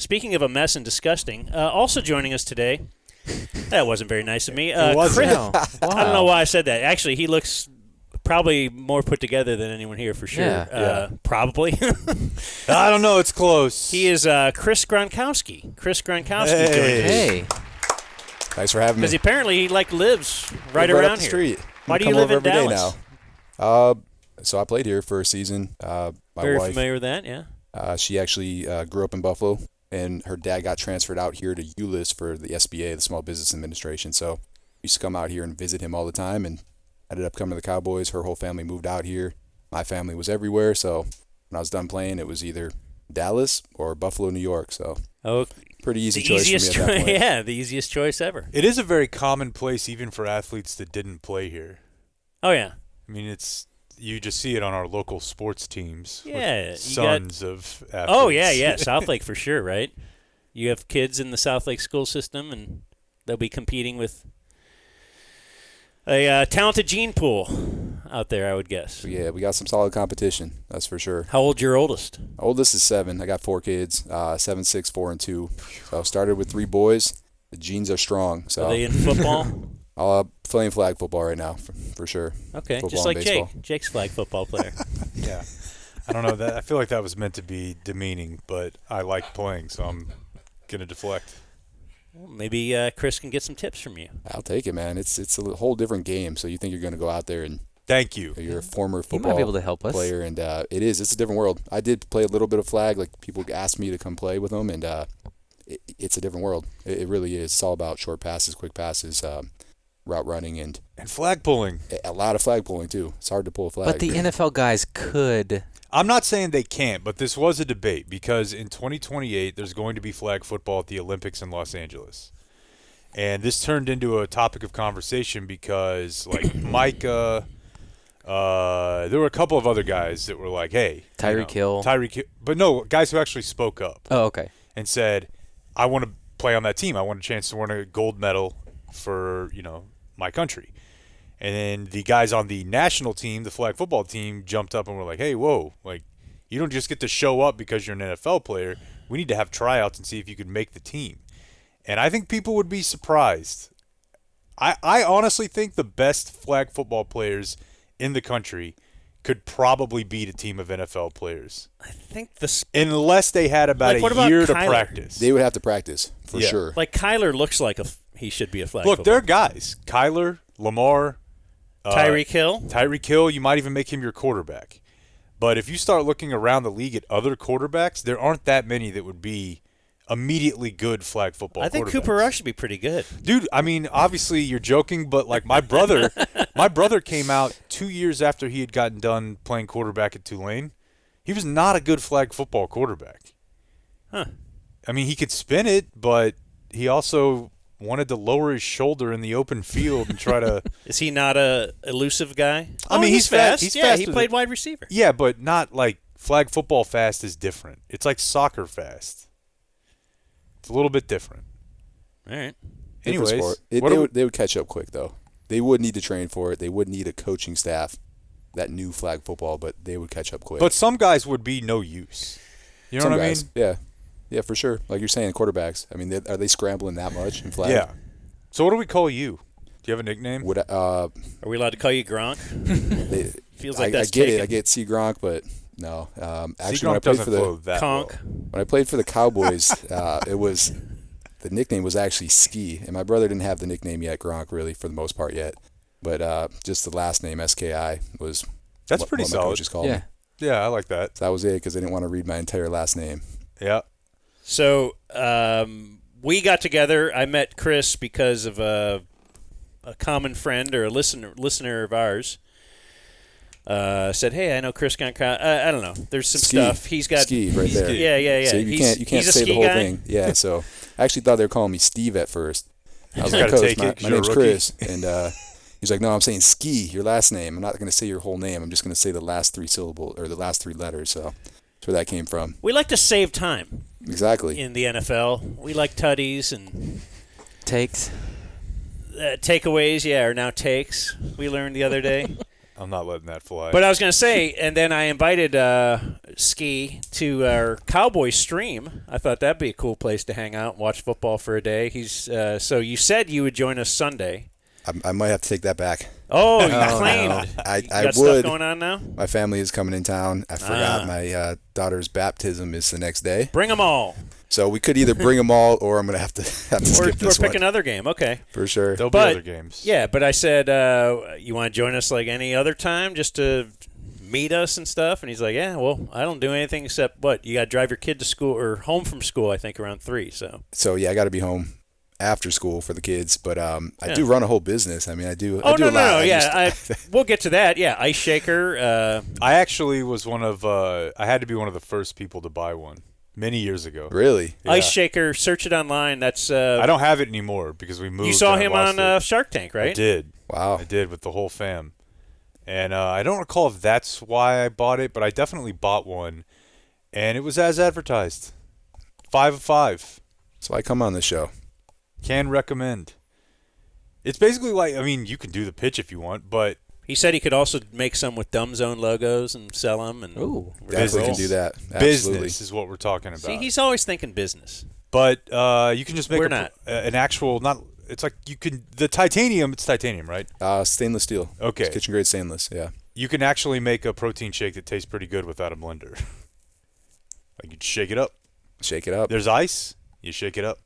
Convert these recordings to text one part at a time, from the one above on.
Speaking of a mess and disgusting, also joining us today, that wasn't very nice of me. It wasn't. Chris, No. Wow. I don't know why I said that. Actually, he looks probably more put together than anyone here for sure. Yeah. Probably. I don't know. It's close. He is Chris Gronkowski. Chris Gronkowski Hey. joining us. Hey. Thanks for having me. Because apparently he lives right up around the here. street. Why do you Come live over in every day Dallas? now. So I played here for a season. My Very wife, familiar with that, yeah. she actually grew up in Buffalo, and her dad got transferred out here to ULIS for the SBA, the Small Business Administration. So I used to come out here and visit him all the time, and ended up coming to the Cowboys. Her whole family moved out here. My family was everywhere, so when I was done playing, it was either Dallas or Buffalo, New York. So pretty easy choice for me at that point. Yeah, the easiest choice ever. It is a very common place, even for athletes that didn't play here. Oh, yeah. I mean, you just see it on our local sports teams. Yeah, with sons of athletes. Oh, yeah. Southlake for sure, right? You have kids in the Southlake school system, and they'll be competing with a talented gene pool out there, I would guess. Yeah, we got some solid competition, that's for sure. How old's your oldest? Oldest is 7. I got 4 kids, 7, 6, 4, and 2. So I started with 3 boys. The genes are strong. So Are they in football? Playing flag football right now, for sure. Okay, Football just like and baseball. Jake. Jake's flag football player. Yeah. I don't know. That I feel like that was meant to be demeaning, but I like playing, so I'm going to deflect. Well, maybe Chris can get some tips from you. I'll take it, man. It's a whole different game. So you think you're going to go out there and thank you. You're a former He football might be able to help us. player, and it's a different world. I did play a little bit of flag. Like people asked me to come play with them, and it's a different world. It really is. It's all about short passes, quick passes, route running, and flag pulling. A lot of flag pulling too. It's hard to pull a flag. But the NFL guys could. I'm not saying they can't, but this was a debate because in 2028 there's going to be flag football at the Olympics in Los Angeles. And this turned into a topic of conversation because, like, Micah, there were a couple of other guys that were like, hey. Tyreek Hill. But no, guys who actually spoke up. Oh, okay. And said, I want to play on that team. I want a chance to win a gold medal for, my country. And then the guys on the national team, the flag football team, jumped up and were like, hey, whoa, like, you don't just get to show up because you're an NFL player. We need to have tryouts and see if you could make the team. And I think people would be surprised. I honestly think the best flag football players in the country could probably beat a team of NFL players. I think unless they had about a year to practice. They would have to practice, for sure. Like Kyler looks like he should be a flag Look, football. they're guys. Kyler, Lamar. Tyreek Hill. Tyreek Hill, you might even make him your quarterback. But if you start looking around the league at other quarterbacks, there aren't that many that would be immediately good flag football I think quarterbacks. Cooper Rush would be pretty good. Dude, I mean, obviously you're joking, but like my brother came out 2 years after he had gotten done playing quarterback at Tulane. He was not a good flag football quarterback. Huh. I mean, he could spin it, but he also wanted to lower his shoulder in the open field and try to Is he not a elusive guy? I mean, he's fast. He's yeah, he faster played wide receiver. Yeah, but not like flag football fast is different. It's like soccer fast. It's a little bit different. All right. Anyways, they would catch up quick, though. They would need to train for it. They would need a coaching staff that knew flag football, but they would catch up quick. But some guys would be no use. You know some what guys, I mean? Yeah, for sure. Like you're saying, quarterbacks. I mean, are they scrambling that much in flag? Yeah. So what do we call you? Do you have a nickname? Are we allowed to call you Gronk? Feels like that's I get taken. it. I get C Gronk, but no. Actually, Gronk when I played for the Cowboys, the nickname was actually Ski, and my brother didn't have the nickname yet, Gronk, really, for the most part yet. But just the last name, SKI, was That's pretty what solid. my coaches called me. Yeah, I like that. So that was it because they didn't want to read my entire last name. Yeah. So we got together. I met Chris because of a common friend or a listener of ours. Said, hey, I know Chris Gronkowski. I don't know. There's some stuff. He's got Ski right there. Yeah. So you can't say the whole thing. Yeah. So I actually thought they were calling me Steve at first. I was like, Coach, my name's Chris, and he's like, no, I'm saying Ski, your last name. I'm not going to say your whole name. I'm just going to say the last 3 syllables or the last 3 letters. So that's where that came from. We like to save time. Exactly. In the NFL, we like tutties and takes. Takeaways, are now takes. We learned the other day. I'm not letting that fly. But I was going to say, and then I invited ski to our Cowboy stream. I thought that'd be a cool place to hang out and watch football for a day. So you said you would join us Sunday. I might have to take that back. Oh, you claimed. no. I You got would. stuff going on now? My family is coming in town. I forgot my daughter's baptism is the next day. Bring them all. So we could either bring them all, or I'm gonna have to skip this Or pick one. another game. Okay. For sure. There'll be other games. Yeah, but I said, you want to join us like any other time just to meet us and stuff? And he's like, yeah, well, I don't do anything except what? You got to drive your kid to school or home from school, I think, around 3. So yeah, I got to be home after school for the kids, but I do run a whole business. I mean, I do. Oh, I do a lot. We'll get to that. Yeah, Ice Shaker. I actually was one of. I had to be one of the first people to buy one many years ago. Really? Yeah. Ice Shaker. Search it online. That's. I don't have it anymore because we moved. You saw and I him lost on it. Shark Tank, right? I did. Wow. I did with the whole fam, and I don't recall if that's why I bought it, but I definitely bought one, and it was as advertised. 5 of 5. So I come on the show. Can recommend. It's basically like, I mean, you can do the pitch if you want, but He said he could also make some with DumbZone logos and sell them. And Ooh. Definitely can do that. Absolutely. business is what we're talking about. See, he's always thinking business. But you can just make We're not. an actual, not. It's like you can, the titanium, it's titanium, right? Stainless steel. Okay. It's kitchen grade stainless. Yeah. You can actually make a protein shake that tastes pretty good without a blender. Like you just shake it up. Shake it up. There's ice, you shake it up.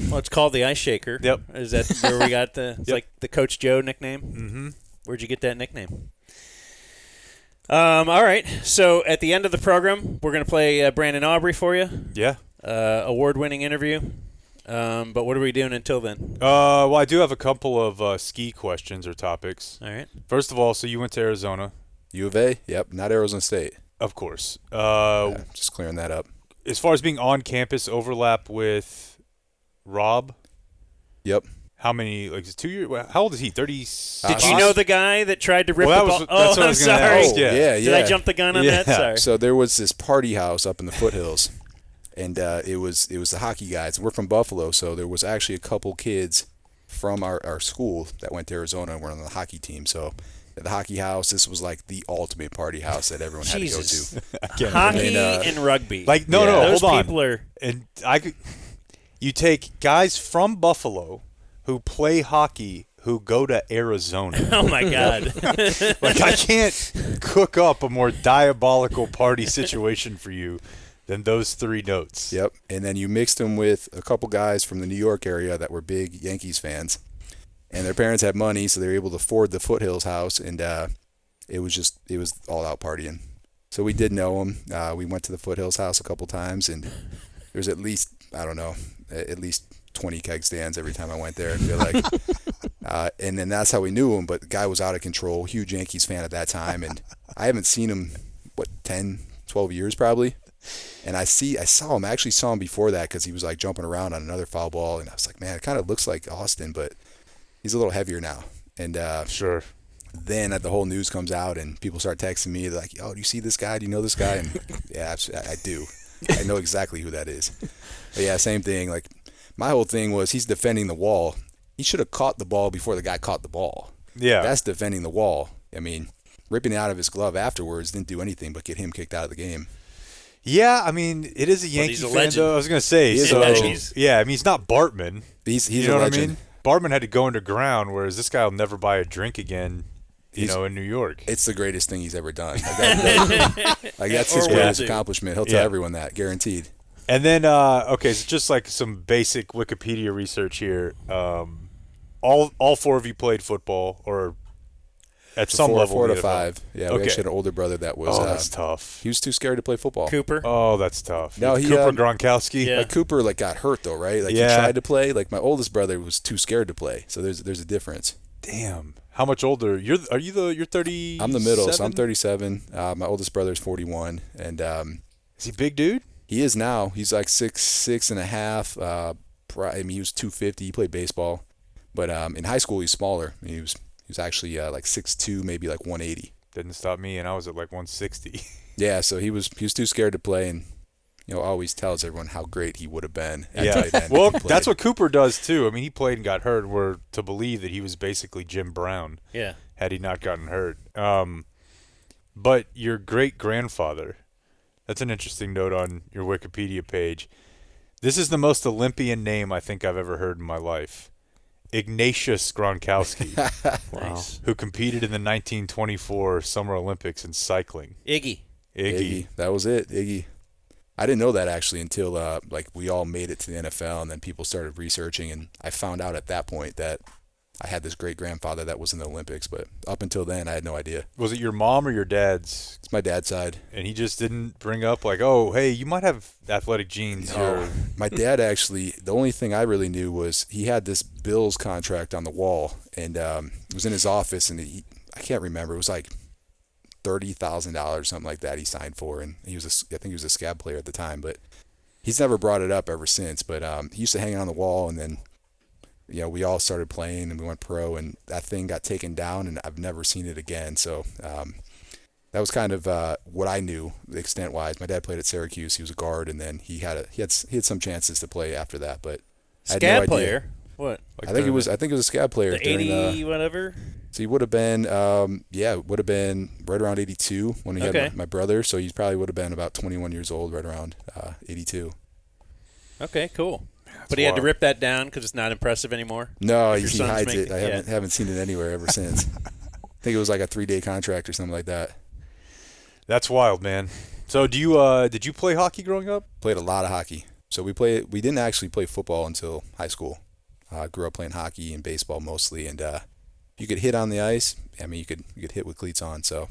Well, it's called the Ice Shaker. Yep. Is that where we got the? It's Yep. like the Coach Joe nickname. Mm-hmm. Where'd you get that nickname? All right. So at the end of the program, we're gonna play Brandon Aubrey for you. Yeah. Award-winning interview. But what are we doing until then? Well, I do have a couple of ski questions or topics. All right. First of all, so you went to Arizona, U of A. Yep. Not Arizona State. of course. Yeah, just clearing that up. As far as being on campus, overlap with Rob. Yep. How many? Like, is it 2 years? How old is he? 30. Did you know the guy that tried to rip Well, the that was- ball? that's what I I'm was gonna sorry. ask, yeah. yeah. Did I jump the gun on Yeah. that? Sorry. So there was this party house up in the foothills, and it was the hockey guys. We're from Buffalo, so there was actually a couple kids from our school that went to Arizona and were on the hockey team. So at the hockey house, this was like the ultimate party house that everyone had Jesus. to go to. Again, Hockey And, and rugby. like, no, Yeah. no, Those hold on. people are. And you take guys from Buffalo who play hockey who go to Arizona. Oh my God. Like, I can't cook up a more diabolical party situation for you than those 3 notes. Yep. And then you mixed them with a couple guys from the New York area that were big Yankees fans. And their parents had money, so they were able to afford the Foothills house. And it was all out partying. So we did know them. We went to the Foothills house a couple times, and there was at least, I don't know, at least 20 keg stands every time I went there, I feel like. And then that's how we knew him. But the guy was out of control, huge Yankees fan at that time. And I haven't seen him, 10, 12 years probably. And I saw him, I actually saw him before that because he was like jumping around on another foul ball. And I was like, man, it kind of looks like Austin, but he's a little heavier now. And Sure. then the whole news comes out and people start texting me. They're like, oh, do you see this guy? Do you know this guy? And yeah, I do. I know exactly who that is. But yeah, same thing. Like, my whole thing was he's defending the wall. He should have caught the ball before the guy caught the ball. Yeah. That's defending the wall. I mean, ripping it out of his glove afterwards didn't do anything but get him kicked out of the game. Yeah, I mean, it is a Yankee he's a fan, legend. though. I was going to say. He is so, a legend. Yeah, I mean, he's not Bartman. He's You a know what I legend. mean? Bartman had to go underground, whereas this guy will never buy a drink again, He's- in New York. It's the greatest thing he's ever done. Like that's his Or will greatest do. accomplishment. He'll tell Yeah. everyone that, guaranteed. And then, okay, so just like some basic Wikipedia research here. All 4 of you played football, or at some level. 4 to either. 5. Yeah, we Okay. actually had an older brother that was. Oh, that's tough. He was too scared to play football. Cooper. Oh, that's tough. No, he, Cooper Gronkowski. Yeah. Like Cooper, got hurt though, right? Like Yeah. he tried to play. Like my oldest brother was too scared to play. So there's a difference. Damn. How much older? You're 30. I'm the middle, so I'm 37. My oldest brother's 41, and Is he big dude? he is now. He's like 6'6.5". I mean, he was 250. He played baseball, but in high school he's smaller. He was actually like 6'2", maybe like 180. Didn't stop me, and I was at like 160. Yeah, so he was too scared to play, and always tells everyone how great he would have been at Yeah. tight end. Well, if he played. that's what Cooper does too. I mean, he played and got hurt. We're to believe that he was basically Jim Brown Yeah. had he not gotten hurt. But your great grandfather That's an interesting note on your Wikipedia page. This is the most Olympian name I think I've ever heard in my life. Ignatius Gronkowski, Nice. who competed in the 1924 Summer Olympics in cycling. Iggy. Iggy. That was it, Iggy. I didn't know that actually until like we all made it to the NFL, and then people started researching, and I found out at that point that I had this great grandfather that was in the Olympics, but up until then I had no idea. Was it your mom or your dad's? It's my dad's side. And he just didn't bring up like, oh, hey, you might have athletic genes. No, my dad actually, the only thing I really knew was he had this Bills contract on the wall, and it was in his office, and I can't remember, it was like $30,000, something like that he signed for, and I think he was a scab player at the time, but he's never brought it up ever since. But he used to hang it on the wall, and then we all started playing and we went pro, and that thing got taken down, and I've never seen it again. So that was kind of what I knew extent wise. My dad played at Syracuse. He was a guard, and then he had some chances to play after that, but I had no Scab idea. Player. What? Like I think it was a scab player. The 80 whatever? So he would have been, it would have been right around 82 when he had my brother. So he probably would have been about 21 years old, right around 82. Okay, cool. But he had to rip that down because it's not impressive anymore? No, If he your son's hides it. making- I haven't seen it anywhere ever since. I think it was like a 3-day contract or something like that. That's wild, man. So did you play hockey growing up? Played a lot of hockey. So we didn't actually play football until high school. Grew up playing hockey and baseball mostly, and you could hit on the ice. I mean, you could hit with cleats on. So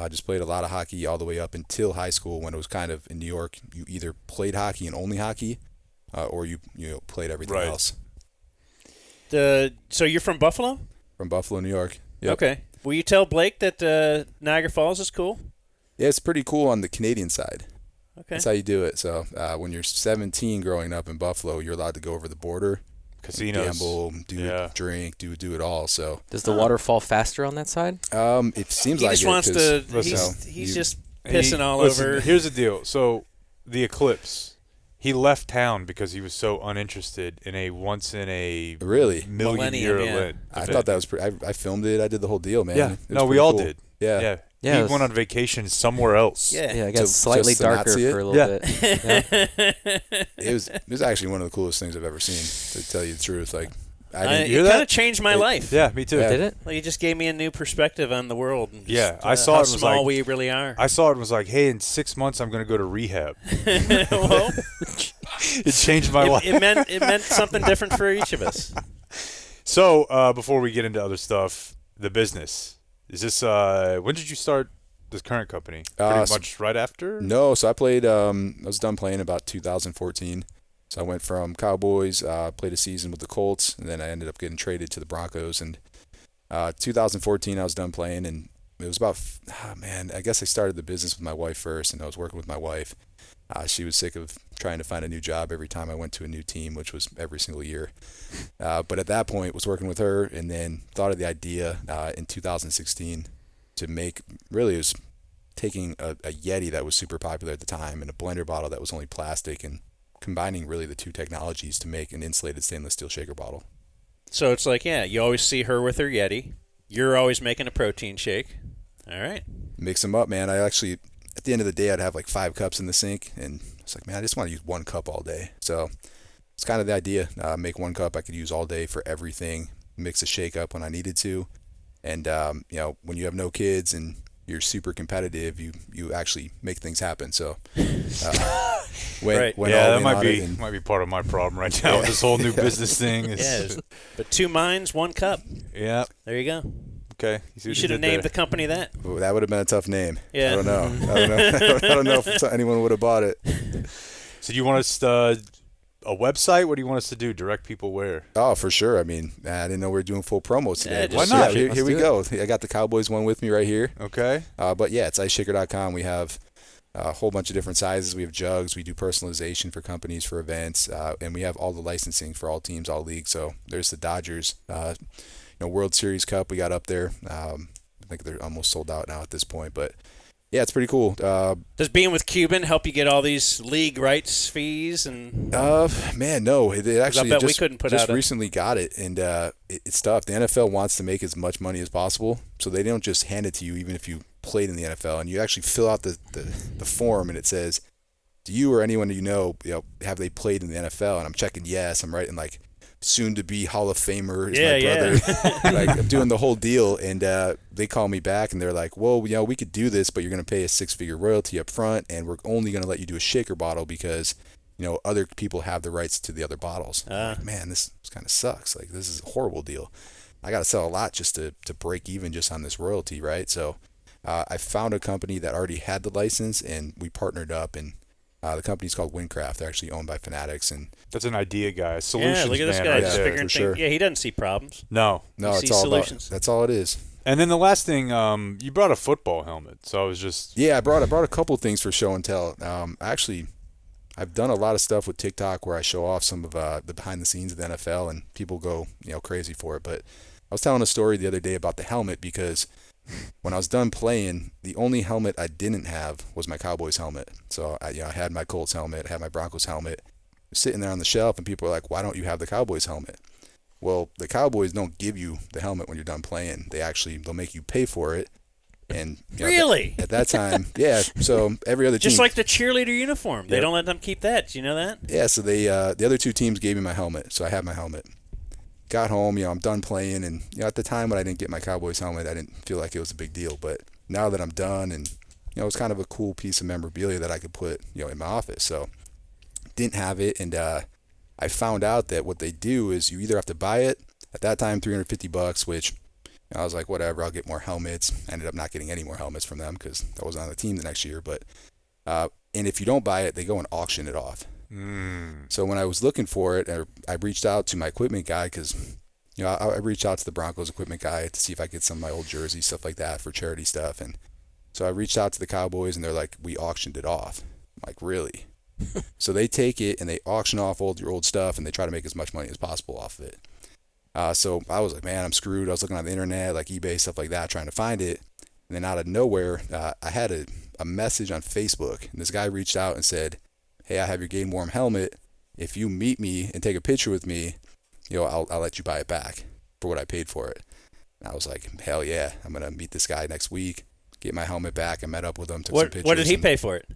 just played a lot of hockey all the way up until high school, when it was kind of in New York. You either played hockey and only hockey, or you played everything else. So you're from Buffalo? From Buffalo, New York. Yep. Okay. Will you tell Blake that Niagara Falls is cool? Yeah, it's pretty cool on the Canadian side. Okay. That's how you do it. So when you're 17 growing up in Buffalo, you're allowed to go over the border. Casinos. Gamble, drink, do it all. So Does the water fall faster on that side? it seems He like just it, wants 'cause, to. He's just And pissing all listen, over. Here's the deal. So the eclipse, he left town because he was so uninterested in a once in a Really? million year Millennium, yeah. event. I thought that was I filmed it. I did the whole deal, man. Yeah. It was No, we pretty all cool. did. Yeah. Yeah. Yeah, He it was- went on vacation somewhere else. Yeah. Yeah, it got Just slightly to not darker see it? for a little bit. Yeah. It was actually one of the coolest things I've ever seen, to tell you the truth. Like It hear kind that? of changed my life. Yeah, me too. Yeah. Did it? Like, it just gave me a new perspective on the world. And Yeah, just, I saw how it and was small like- we really are. I saw it and was like, hey, in 6 months I'm going to go to rehab. Well, It changed my life. it meant something different for each of us. So before we get into other stuff, the business. Is this, when did you start this current company? Pretty much right after? No, so I played. I was done playing about 2014. So I went from Cowboys, played a season with the Colts, and then I ended up getting traded to the Broncos. And 2014, I was done playing, and it was about, I guess I started the business with my wife first, and I was working with my wife. She was sick of trying to find a new job every time I went to a new team, which was every single year. But at that point, was working with her, and then thought of the idea in 2016 to make, really it was taking a Yeti that was super popular at the time and a blender bottle that was only plastic, and combining really the two technologies to make an insulated stainless steel shaker bottle. So it's like, yeah, you always see her with her Yeti. You're always making a protein shake. All right. Mix them up, man. I actually, at the end of the day, I'd have like 5 cups in the sink, and it's like, man, I just want to use 1 cup all day. So it's kind of the idea. Make 1 cup I could use all day for everything. Mix a shake up when I needed to. And, when you have no kids and you're super competitive, you actually make things happen. So Right. when Yeah, all that in might on be it, and part of my problem right now with this whole new business thing. Yeah. But 2 minds, 1 cup. Yeah. There you go. Okay. You should have named the company that. Ooh, that would have been a tough name. Yeah. I don't know. I don't know if anyone would have bought it. So do you want us to a website? What do you want us to do? Direct people where? Oh, for sure. I mean, I didn't know we were doing full promos today. Yeah, but why not? Here Let's we do go. I got the Cowboys one with me right here. Okay. But yeah, it's iceshaker.com. We have a whole bunch of different sizes. We have jugs. We do personalization for companies, for events, and we have all the licensing for all teams, all leagues. So there's the Dodgers, World Series Cup we got up there. I think they're almost sold out now at this point, but yeah, it's pretty cool. Does being with Cuban help you get all these league rights fees? And Man, no. It actually bet we just, couldn't put just out recently got it, and it's tough. The NFL wants to make as much money as possible, so they don't just hand it to you, even if you played in the NFL, and you actually fill out the form, and it says, do you or anyone you know, have they played in the NFL? And I'm checking yes. I'm writing like soon to be Hall of Famer is my brother. Like I'm doing the whole deal, and they call me back and they're like, well, we could do this, but you're going to pay a 6-figure royalty up front, and we're only going to let you do a shaker bottle because other people have the rights to the other bottles. Like, man, this kind of sucks. Like this is a horrible deal. I got to sell a lot just to break even just on this royalty, right? So I found a company that already had the license, and we partnered up, and the company's called Windcraft. They're actually owned by Fanatics, and That's an idea guy. Solutions yeah, look at this man guy right just there. figuring for things. sure. Yeah, he doesn't see problems. No. it's sees all solutions. that's all it is. And then the last thing, you brought a football helmet. So I was just... Yeah, I brought a couple things for show and tell. I've done a lot of stuff with TikTok where I show off some of the behind the scenes of the NFL, and people go crazy for it. But I was telling a story the other day about the helmet because when I was done playing, the only helmet I didn't have was my Cowboys helmet. So I had my Colts helmet, I had my Broncos helmet, sitting there on the shelf, and people are like, "Why don't you have the Cowboys helmet?" Well, the Cowboys don't give you the helmet when you're done playing. They'll make you pay for it. And Really? at that time, yeah. So every other team, Just like the cheerleader uniform. They Yep. don't let them keep that. Do you know that? yeah. So the other two teams gave me my helmet, so I had my helmet. Got home, I'm done playing, and at the time when I didn't get my Cowboys helmet, I didn't feel like it was a big deal. But now that I'm done, and it's kind of a cool piece of memorabilia that I could put in my office. So didn't have it, and I found out that what they do is you either have to buy it at that time, $350, which I was like, whatever, I'll get more helmets. I ended up not getting any more helmets from them because I was on the team the next year. But and if you don't buy it, they go and auction it off. So when I was looking for it, I reached out to my equipment guy because, I reached out to the Broncos equipment guy to see if I could get some of my old jerseys, stuff like that for charity stuff. And so I reached out to the Cowboys, and they're like, we auctioned it off. I'm like, really? So they take it and they auction off your old stuff, and they try to make as much money as possible off of it. So I was like, man, I'm screwed. I was looking on the internet, like eBay, stuff like that, trying to find it. And then out of nowhere, I had a message on Facebook, and this guy reached out and said, hey, I have your Game Warm helmet. If you meet me and take a picture with me, I'll let you buy it back for what I paid for it. And I was like, hell yeah, I'm going to meet this guy next week, get my helmet back. I met up with him, took some pictures. What did he pay for it?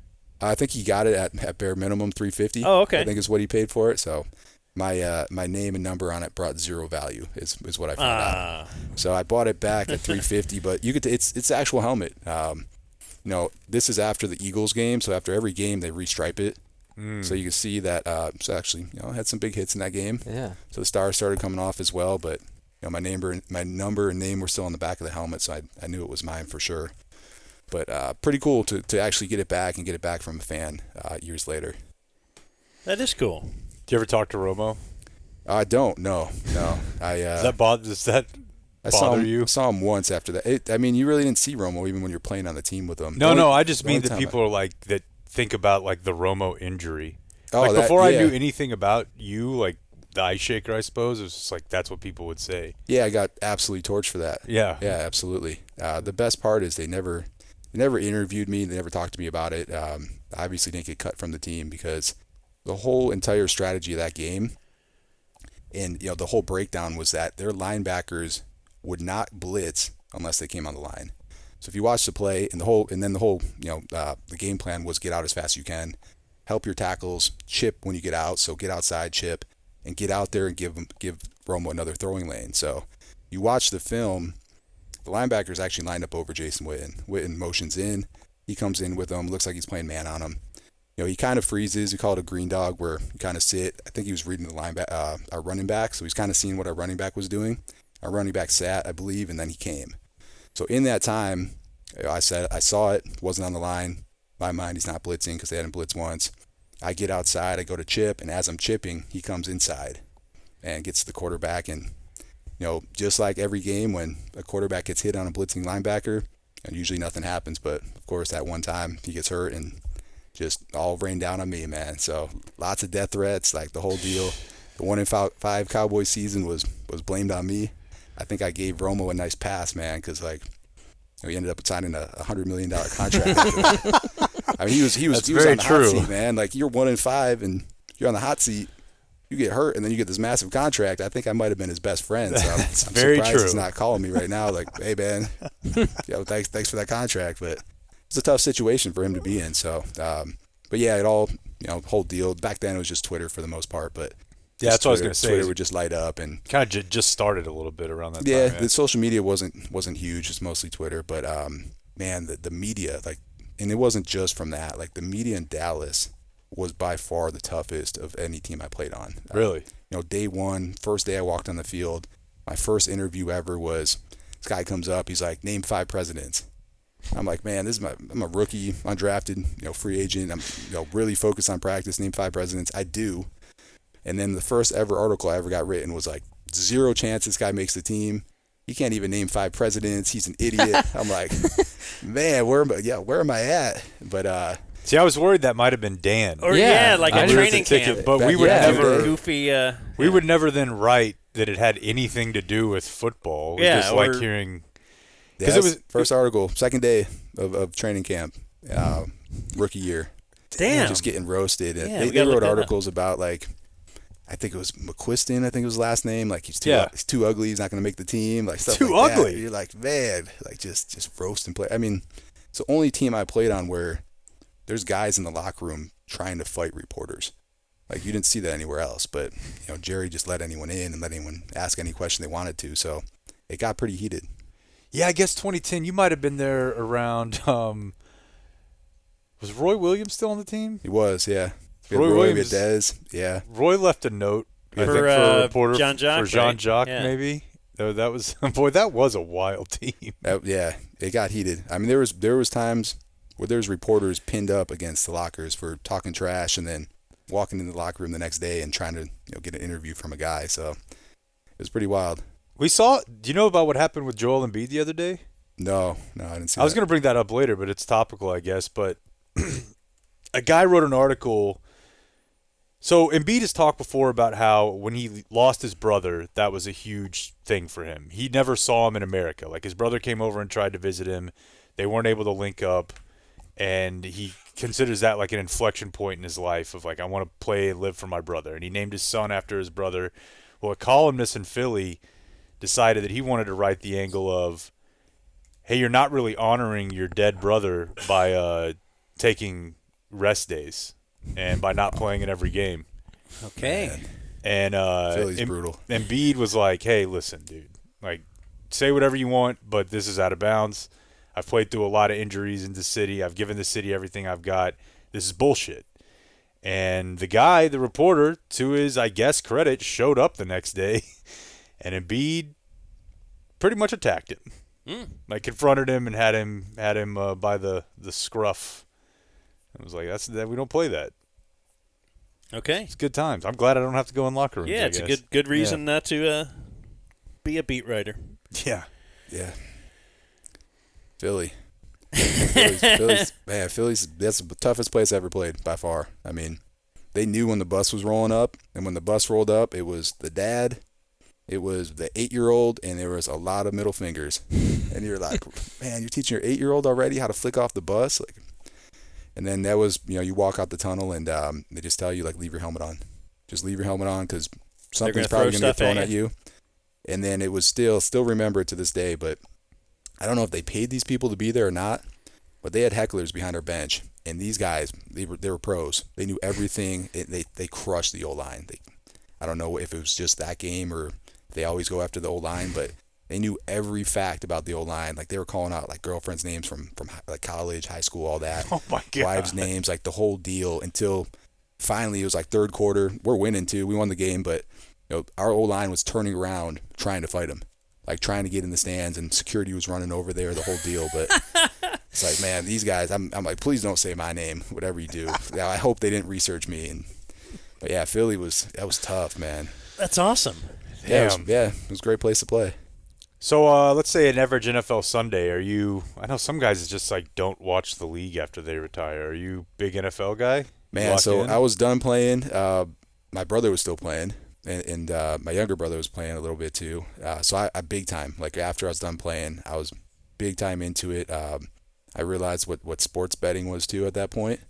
I think he got it at bare minimum $350. Oh, okay. I think is what he paid for it. So my name and number on it brought zero value is what I found out. So I bought it back at $350, but it's the actual helmet. This is after the Eagles game, so after every game they restripe it. So you can see that it's actually had some big hits in that game. Yeah. So the stars started coming off as well, but my number and name were still on the back of the helmet, so I knew it was mine for sure. But pretty cool to actually get it back and get it back from a fan years later. That is cool. Do you ever talk to Romo? I don't. No. Does that bother you? I saw him once after that. You really didn't see Romo even when you're playing on the team with him. No, I just mean only that time people are like that think about like the Romo injury. Oh, before I yeah. knew anything about you, like the ice shaker, I suppose, it was just like that's what people would say. Yeah, I got absolutely torched for that. Yeah. Yeah, absolutely. The best part is they never interviewed me. They never talked to me about it. I obviously didn't get cut from the team because the whole entire strategy of that game and the whole breakdown was that their linebackers would not blitz unless they came on the line. So if you watch the play and the game plan was get out as fast as you can, help your tackles, chip when you get out, so get outside, chip, and get out there and give Romo another throwing lane. So you watch the film, the linebackers actually lined up over Jason Witten. Witten motions in, he comes in with him, looks like he's playing man on him. He kind of freezes. We call it a green dog, where you kind of sit. I think he was reading our running back, so he's kind of seeing what our running back was doing. Our running back sat, I believe, and then he came. So in that time, I saw it, wasn't on the line. In my mind, he's not blitzing because they hadn't blitzed once. I get outside, I go to chip, and as I'm chipping, he comes inside and gets to the quarterback. And, just like every game when a quarterback gets hit on a blitzing linebacker, and usually nothing happens, but of course that one time he gets hurt and just all rained down on me, man. So lots of death threats, like the whole deal. The 1-5 Cowboys season was blamed on me. I think I gave Romo a nice pass, man, because he ended up signing a $100 million contract. He was very on the true. hot seat, man. Like, you're 1-5 and you're on the hot seat. you get hurt and then you get this massive contract. I think I might have been his best friend. So That's I'm very surprised true. he's not calling me right now. Like, hey man, thanks for that contract. But it's a tough situation for him to be in. So, but yeah, it all, whole deal. Back then it was just Twitter for the most part, but Yeah, that's what I was going to say. Twitter would just light up and kind of just started a little bit around that yeah, time. the social media wasn't huge. It's mostly Twitter, but man, the media, like, and it wasn't just from that. Like, the media in Dallas was by far the toughest of any team I played on. Really? Day one, first day I walked on the field, my first interview ever was, this guy comes up, he's like, name 5 presidents. I'm like, man, I'm a rookie, undrafted, free agent. I'm, really focused on practice. Name 5 presidents. I do. And then the first ever article I ever got written was like, 0 chance this guy makes the team. He can't even name 5 presidents. He's an idiot. I'm like, man, where am I at? But see, I was worried that might have been Dan. Or Yeah, like I a knew training camp. But we would Yeah, never goofy. we would never then write that it had anything to do with football. We Yeah, just like or- hearing. yeah, it was first article, second day of training camp, rookie year. Damn. Just getting roasted. Yeah, they we gotta look wrote that up. articles about, like, I think it was McQuiston, I think it was his last name. Like, he's Yeah. too ugly. He's not going to make the team. Like, stuff Too like ugly? That. You're like, man, like, just roast and play. I mean, it's the only team I played on where there's guys in the locker room trying to fight reporters. Like, you didn't see that anywhere else. But, Jerry just let anyone in and let anyone ask any question they wanted to. So it got pretty heated. Yeah, I guess 2010. You might have been there around. Was Roy Williams still on the team? He was, yeah. We had Roy Roy, Williams- we had Dez, yeah. Roy left a note. I For, think for a reporter John Jock, for Jean right? Jacques, Yeah. maybe. That was boy. That was a wild team. Yeah, it got heated. I mean, there was times where there was reporters pinned up against the lockers for talking trash and then walking in the locker room the next day and trying to get an interview from a guy. So it was pretty wild. We saw. Do you know about what happened with Joel Embiid the other day? No, I didn't see I was that. going to bring that up later, but it's topical, I guess. But a guy wrote an article. So Embiid has talked before about how when he lost his brother, that was a huge thing for him. He never saw him in America. Like, his brother came over and tried to visit him. They weren't able to link up. And he considers that like an inflection point in his life of like, I want to play and live for my brother. And he named his son after his brother. Well, a columnist in Philly decided that he wanted to write the angle of, hey, you're not really honoring your dead brother by taking rest days and by not playing in every game. Okay. And Philly's brutal. Embiid was like, hey, listen, dude, like, say whatever you want, but this is out of bounds. I've played through a lot of injuries in the city. I've given the city everything I've got. This is bullshit. And the guy, the reporter, to his, I guess, credit, showed up the next day, and Embiid pretty much attacked him. Like, confronted him and had him by the scruff. It was like, we don't play that. Okay. It's good times. I'm glad I don't have to go in locker rooms. Yeah, I it's a guess. good reason not to be a beat writer. Yeah. Yeah. Philly's, that's the toughest place I ever played by far. I mean, they knew when the bus was rolling up, and when the bus rolled up, it was the dad, it was the 8-year-old, and there was a lot of middle fingers. And you're like, man, you're teaching your 8-year-old already how to flick off the bus? Like, and then that was, you walk out the tunnel, and they just tell you, like, leave your helmet on. Just leave your helmet on because something's probably going to get thrown at you. And then it was still remembered to this day, but I don't know if they paid these people to be there or not, but they had hecklers behind our bench, and these guys, they were pros. They knew everything. They crushed the O-line. I don't know if it was just that game or they always go after the O-line, but they knew every fact about the O-line. Like, they were calling out, like, girlfriends' names from like college, high school, all that. Oh, my God. Wives' names, like, the whole deal, until finally it was like third quarter. We're winning, too. We won the game, but our O-line was turning around trying to fight them. Like, trying to get in the stands, and security was running over there, the whole deal. But it's like, man, these guys, I'm like, please don't say my name, whatever you do. I hope they didn't research me. But yeah, Philly was tough, man. That's awesome. Yeah, Damn. it was a great place to play. So let's say an average NFL Sunday. I know some guys just like don't watch the league after they retire. Are you a big NFL guy? Man, Locked so in? I was done playing. My brother was still playing, and my younger brother was playing a little bit too. So I big time. Like, after I was done playing, I was big time into it. I realized what sports betting was too at that point,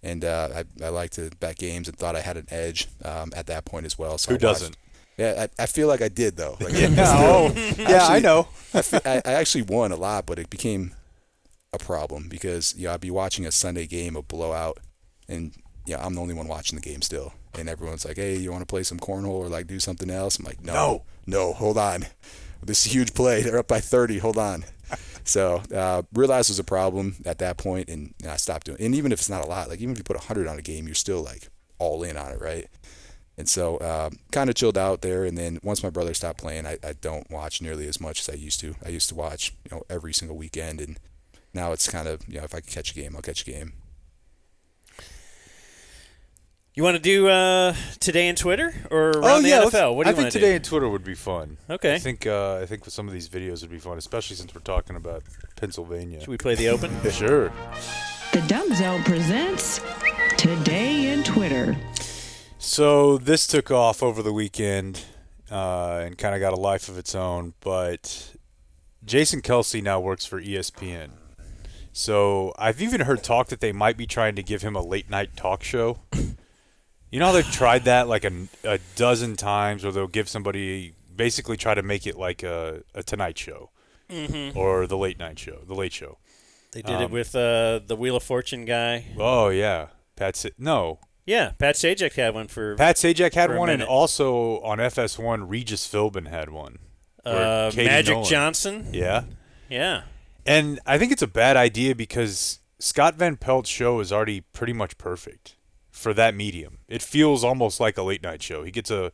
And I like to bet games and thought I had an edge at that point as well. So Who doesn't? Yeah, I feel like I did, though. Like, I know. I actually won a lot, but it became a problem because I'd be watching a Sunday game, a blowout, and I'm the only one watching the game still. And everyone's like, hey, you want to play some cornhole or like do something else? I'm like, no, hold on. This is a huge play. They're up by 30. Hold on. So realized it was a problem at that point, and I stopped doing it. And even if it's not a lot, like even if you put 100 on a game, you're still like all in on it, right? And so kind of chilled out there. And then once my brother stopped playing, I don't watch nearly as much as I used to. I used to watch every single weekend, and now it's kind of if I can catch a game, I'll catch a game. You want to do Today in Twitter or around the NFL? What do you want to do? I think Today in Twitter would be fun. Okay. I think with some of these videos would be fun, especially since we're talking about Pennsylvania. Should we play the Open? Sure. The DumbZone presents Today in Twitter. So this took off over the weekend and kind of got a life of its own, but Jason Kelce now works for ESPN. So I've even heard talk that they might be trying to give him a late-night talk show. You know how they've tried that like a dozen times, where they'll give somebody, basically try to make it like a Tonight Show or the Late Night Show, the Late Show. They did it with the Wheel of Fortune guy. Oh, yeah. Yeah, Pat Sajak had one for. Pat Sajak had for a one, and minute. also on FS1, Regis Philbin had one. Katie Magic Nolan. Johnson. Yeah. Yeah. And I think it's a bad idea because Scott Van Pelt's show is already pretty much perfect for that medium. It feels almost like a late night show. He gets a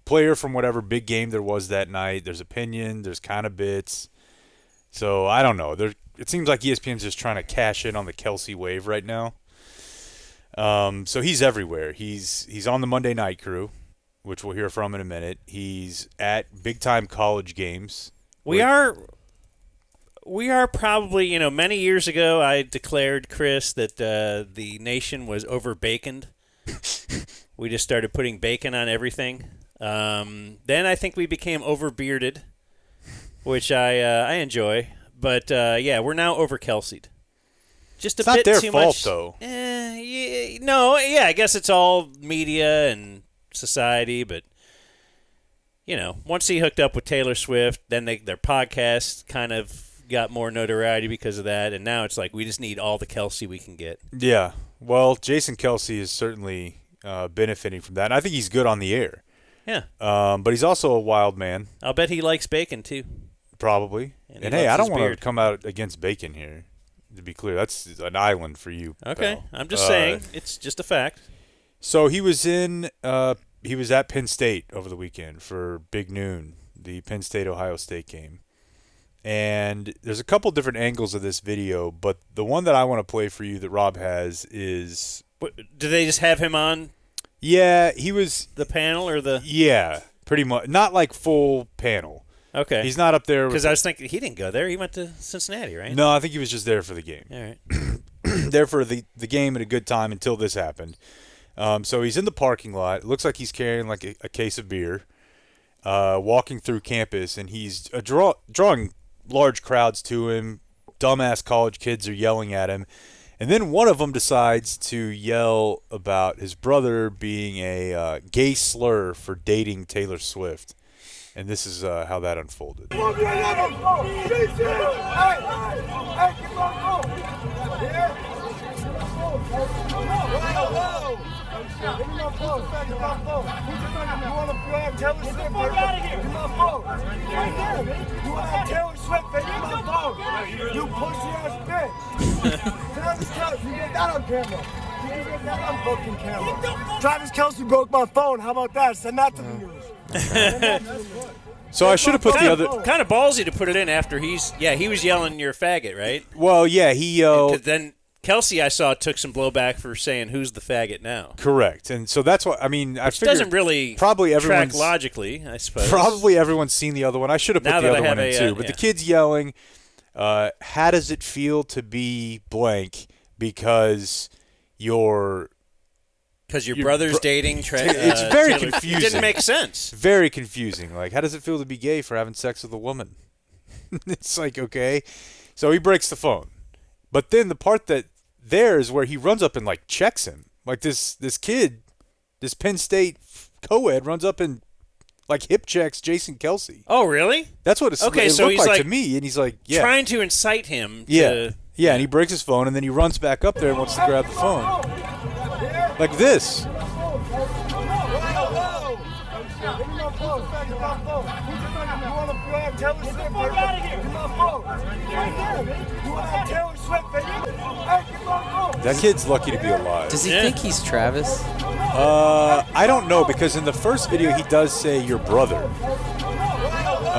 player from whatever big game there was that night. There's opinion. There's kind of bits. So I don't know. It seems like ESPN's just trying to cash in on the Kelce wave right now. So he's everywhere. He's on the Monday Night Crew, which we'll hear from in a minute. He's at big-time college games. We are probably, many years ago I declared, Chris, that the nation was over-baconed. We just started putting bacon on everything. Then I think we became over-bearded, which I enjoy. But, we're now over-Kelsey'd. Just a It's not bit their too fault, much. though. I guess it's all media and society, but once he hooked up with Taylor Swift, then their podcast kind of got more notoriety because of that, and now it's like we just need all the Kelce we can get. Yeah. Well, Jason Kelce is certainly benefiting from that, and I think he's good on the air. Yeah. But he's also a wild man. I'll bet he likes bacon, too. Probably. And And he hey, loves I don't his want to beard. come out against bacon here. To be clear, that's an island for you. Okay. pal. I'm just saying. It's just a fact. So he was at Penn State over the weekend for Big Noon, the Penn State-Ohio State game. And there's a couple different angles of this video, but the one that I want to play for you that Rob has is... Do they just have him on Yeah, he was... the panel or the... Yeah, pretty much. Not like full panel. Okay. He's not up there with... Because I was thinking he didn't go there. He went to Cincinnati, right? No, I think he was just there for the game. All right. There for the game at a good time until this happened. So he's in the parking lot. It looks like he's carrying like a case of beer, walking through campus, and he's drawing large crowds to him. Dumbass college kids are yelling at him. And then one of them decides to yell about his brother being a gay slur for dating Taylor Swift. And this is how that unfolded. You pussy ass bitch. Travis Kelce, you get that on camera. You can get that on fucking camera. Travis Kelce broke my phone. How about that? Send that to the news. So I should have put the other... Kind of ballsy to put it in after he was yelling you're a faggot, right? Well, yeah, he... 'Cause then Kelce, I saw, took some blowback for saying who's the faggot now. Correct. And so that's what... I mean, I Which figured... doesn't really probably track everyone's... logically, I suppose. Probably everyone's seen the other one. I should have put Now the that I other have one in a, too. But yeah. the kid's yelling, how does it feel to be blank because you're... Because your Your brother's bro- dating It's very Taylor. confusing. It didn't make sense. very confusing. Like, how does it feel to be gay for having sex with a woman? It's like, okay. So he breaks the phone. But then the part that there is where he runs up and like checks him. Like this kid, this Penn State co-ed runs up and like hip checks Jason Kelce. Oh, really? That's what it looked like to me. And he's like, yeah. Trying to incite him. Yeah, and he breaks his phone, and then he runs back up there and wants to grab the phone. Like this. That kid's lucky to be alive. Does he think he's Travis? I don't know, because in the first video he does say your brother.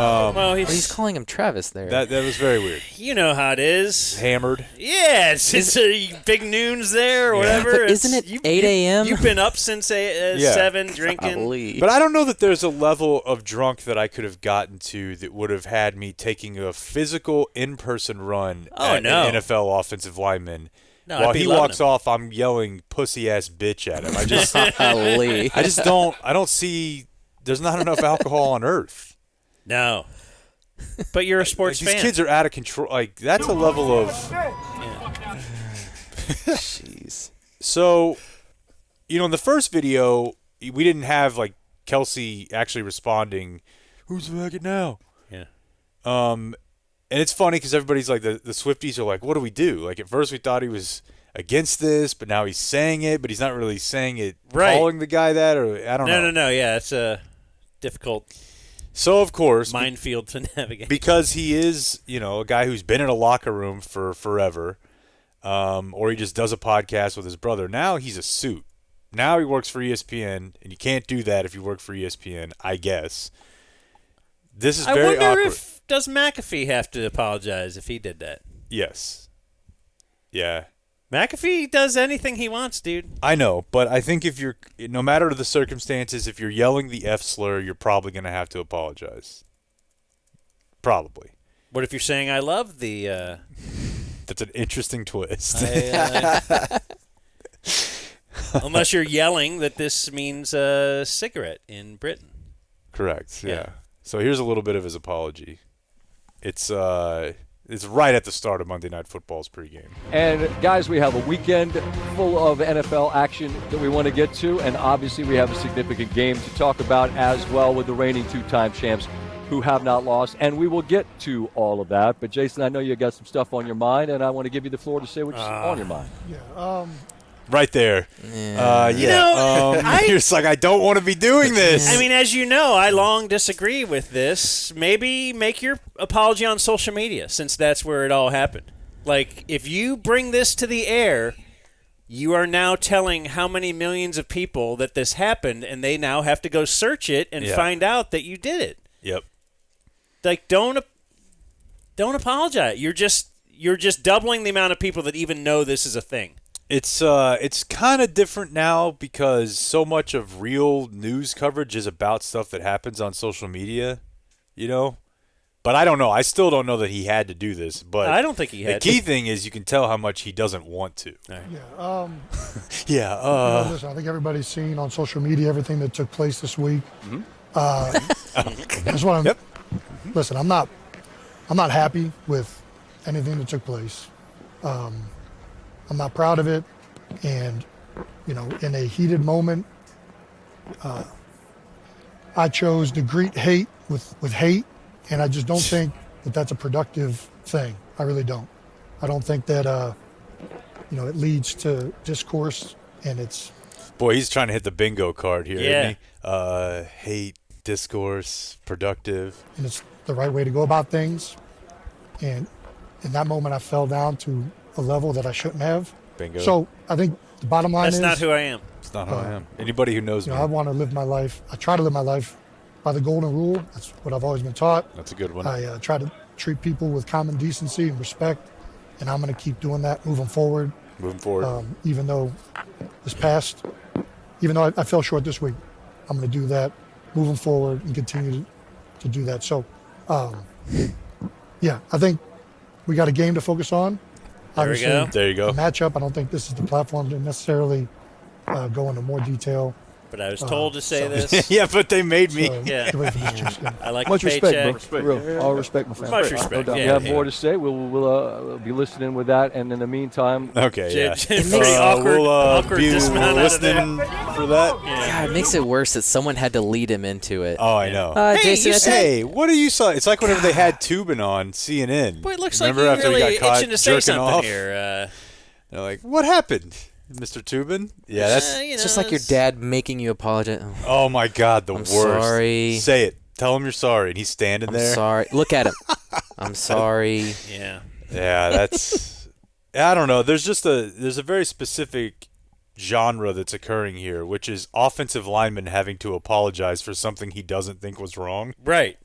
Well, He's calling him Travis there. That was very weird. you know how it is. Hammered. Yeah, it's big noons there or whatever. But isn't it 8 a.m.? You've been up since 7 drinking. Golly. But I don't know that there's a level of drunk that I could have gotten to that would have had me taking a physical in-person run at an NFL offensive lineman. No, While I'd be he loving walks him. off, I'm yelling pussy-ass bitch at him. Golly. I don't see, there's not enough alcohol on earth. No. But you're a sports These fan. kids are out of control. Like, that's a level of... Jeez. So, in the first video, we didn't have, like, Kelce actually responding, who's the faggot now? Yeah. And it's funny because everybody's like, the Swifties are like, what do we do? Like, at first we thought he was against this, but now he's saying it, but he's not really saying it, Right. calling the guy that, or I don't know. No. Yeah, it's a difficult So, of course, minefield to navigate. because he is, a guy who's been in a locker room for forever, or he just does a podcast with his brother. Now he's a suit. Now he works for ESPN, and you can't do that if you work for ESPN, I guess. This is very I wonder awkward. does McAfee have to apologize if he did that? Yes. Yeah. McAfee does anything he wants, dude. I know, but I think if you're, no matter the circumstances, if you're yelling the F slur, you're probably going to have to apologize. Probably. What if you're saying I love the That's an interesting twist. unless you're yelling that this means a cigarette in Britain. Correct. Yeah. Yeah. So here's a little bit of his apology. It's right at the start of Monday Night Football's pregame. And guys, we have a weekend full of NFL action that we want to get to, and obviously we have a significant game to talk about as well with the reigning two-time champs who have not lost, and we will get to all of that. But Jason, I know you got some stuff on your mind, and I want to give you the floor to say what's on your mind. Right there. You're just like, I don't want to be doing this. I mean, as you know, I long disagree with this. Maybe make your apology on social media, since that's where it all happened. Like, if you bring this to the air, you are now telling how many millions of people that this happened, and they now have to go search it and find out that you did it. Yep. Like, don't apologize. You're just doubling the amount of people that even know this is a thing. It's kind of different now because so much of real news coverage is about stuff that happens on social media, But I don't know. I still don't know that he had to do this. But I don't think he had to. The key thing is you can tell how much he doesn't want to. Yeah. Listen, I think everybody's seen on social media everything that took place this week. That's what I'm. Listen, I'm not happy with anything that took place. I'm not proud of it, and in a heated moment, I chose to greet hate with hate, and I just don't think that that's a productive thing. I really don't. I don't think that it leads to discourse, and it's. Boy, he's trying to hit the bingo card here, Yeah. isn't he? Hate, discourse, productive. And it's the right way to go about things. And in that moment, I fell down to a level that I shouldn't have. Bingo. So I think the bottom line That's is not who I am. It's not who I am. Anybody who knows me. I want to live my life. I try to live my life by the golden rule. That's what I've always been taught. That's a good one. I try to treat people with common decency and respect, and I'm going to keep doing that moving forward. Even though I fell short this week, I'm going to do that moving forward and continue to do that. So, I think we got a game to focus on. There we go. There you go. The matchup, I don't think this is the platform to necessarily go into more detail. but I was told to say this. Yeah, but they made me. So, Yeah. get away from this Chiefs game. I like Much the respect, paycheck. bro. Real, all respect, my friend. Much respect. No doubt. Yeah, We have yeah. more to say. We'll be listening with that, and in the meantime, Okay, yeah. Pretty awkward, awkward be dismount out of there. listening for that. God, it makes it worse that someone had to lead him into it. Oh, I know. Hey, Jason, you I said- think- Hey, what do you saw? It's like whenever they had Tubin on CNN. Boy, it looks Remember like after you're he really got caught itching to say jerking something off? here. They're like, what happened, Mr. Tubin? Yeah, that's. It's just like your dad making you apologize. Oh, Oh my God, the I'm worst. sorry. Say it. Tell him you're sorry, and he's standing I'm there. sorry. Look at him. I'm sorry. Yeah. Yeah, that's. I don't know. There's a very specific genre that's occurring here, which is offensive linemen having to apologize for something he doesn't think was wrong, Right.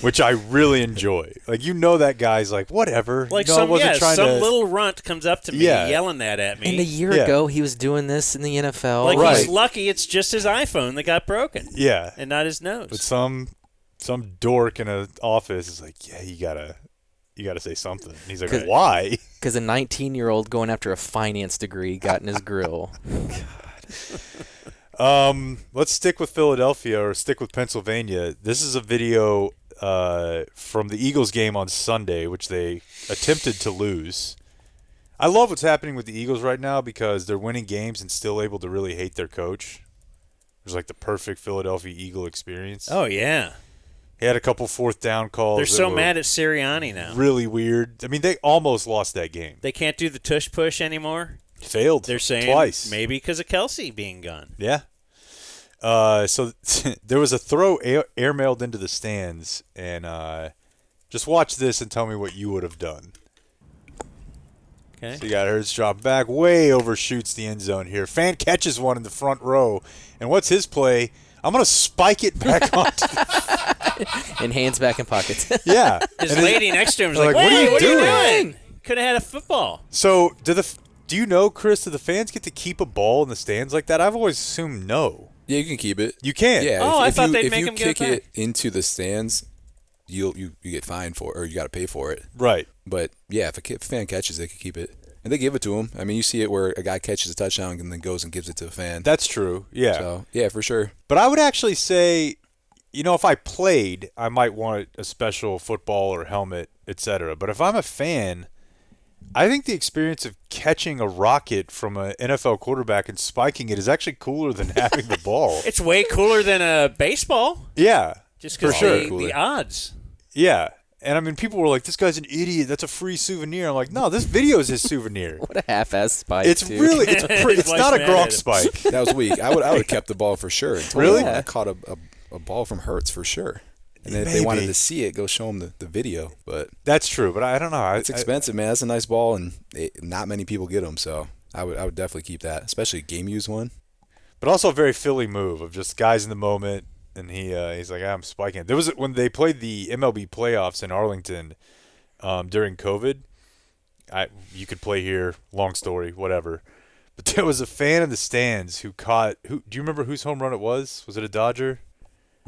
which I really enjoy. Like, that guy's like, whatever. Like I wasn't trying some to. little runt comes up to me yelling that at me. And a year Yeah. ago, he was doing this in the NFL. Like Right. he's lucky it's just his iPhone that got broken Yeah, and not his nose. but some dork in an office is like, yeah, you gotta say something. And he's like, 'Cause- why? Because a 19-year-old going after a finance degree got in his grill. Let's stick with Philadelphia or stick with Pennsylvania. This is a video from the Eagles game on Sunday, which they attempted to lose. I love what's happening with the Eagles right now because they're winning games and still able to really hate their coach. It was like the perfect Philadelphia Eagle experience. Oh yeah, He had a couple fourth down calls. they're that so were mad at Sirianni now. Really weird. I mean, they almost lost that game. They can't do the tush push anymore. Failed. They're saying twice. maybe because of Kelce being gone. Yeah. So there was a throw airmailed into the stands, and just watch this and tell me what you would have done. Okay. So you got Hurts drop back, way overshoots the end zone here. Fan catches one in the front row, and what's his play? I'm gonna spike it back onto. And hands back in pockets. Yeah. His And lady next to him is they're like, like, "Hey, what are you doing? Could have had a football." So do you know, Chris? Do the fans get to keep a ball in the stands like that? I've always assumed no. Yeah, you can keep it. You can. Yeah. Oh, I thought they'd if make you him give it kick it back. into the stands, you get fined for it, or you got to pay for it. Right. But yeah, if a fan catches, they can keep it, and they give it to him. I mean, you see it where a guy catches a touchdown and then goes and gives it to a fan. That's true. Yeah. So yeah, for sure. But I would actually say, if I played, I might want a special football or helmet, etc. But if I'm a fan, I think the experience of catching a rocket from an NFL quarterback and spiking it is actually cooler than having the ball. It's way cooler than a baseball, Yeah. just because For sure. the odds. Yeah. And I mean, people were like, this guy's an idiot. That's a free souvenir. I'm like, no, this video is his souvenir. What a half-ass spike, It's too. really, it's His not a wife's mad Gronk at him. spike. That was weak. I would have kept the ball for sure. And told Really? them I caught a ball from Hurts for sure. And then if they wanted Maybe. to see it, go show them the video. But That's true, but I don't know. it's expensive, man. That's a nice ball, and not many people get them. So I would definitely keep that, especially a game used one. But also a very Philly move of just guys in the moment, and he's like, I'm spiking it. There was when they played the MLB playoffs in Arlington during COVID. You could play here, long story, whatever. But there was a fan in the stands who caught. Do you remember whose home run it was? Was it a Dodger?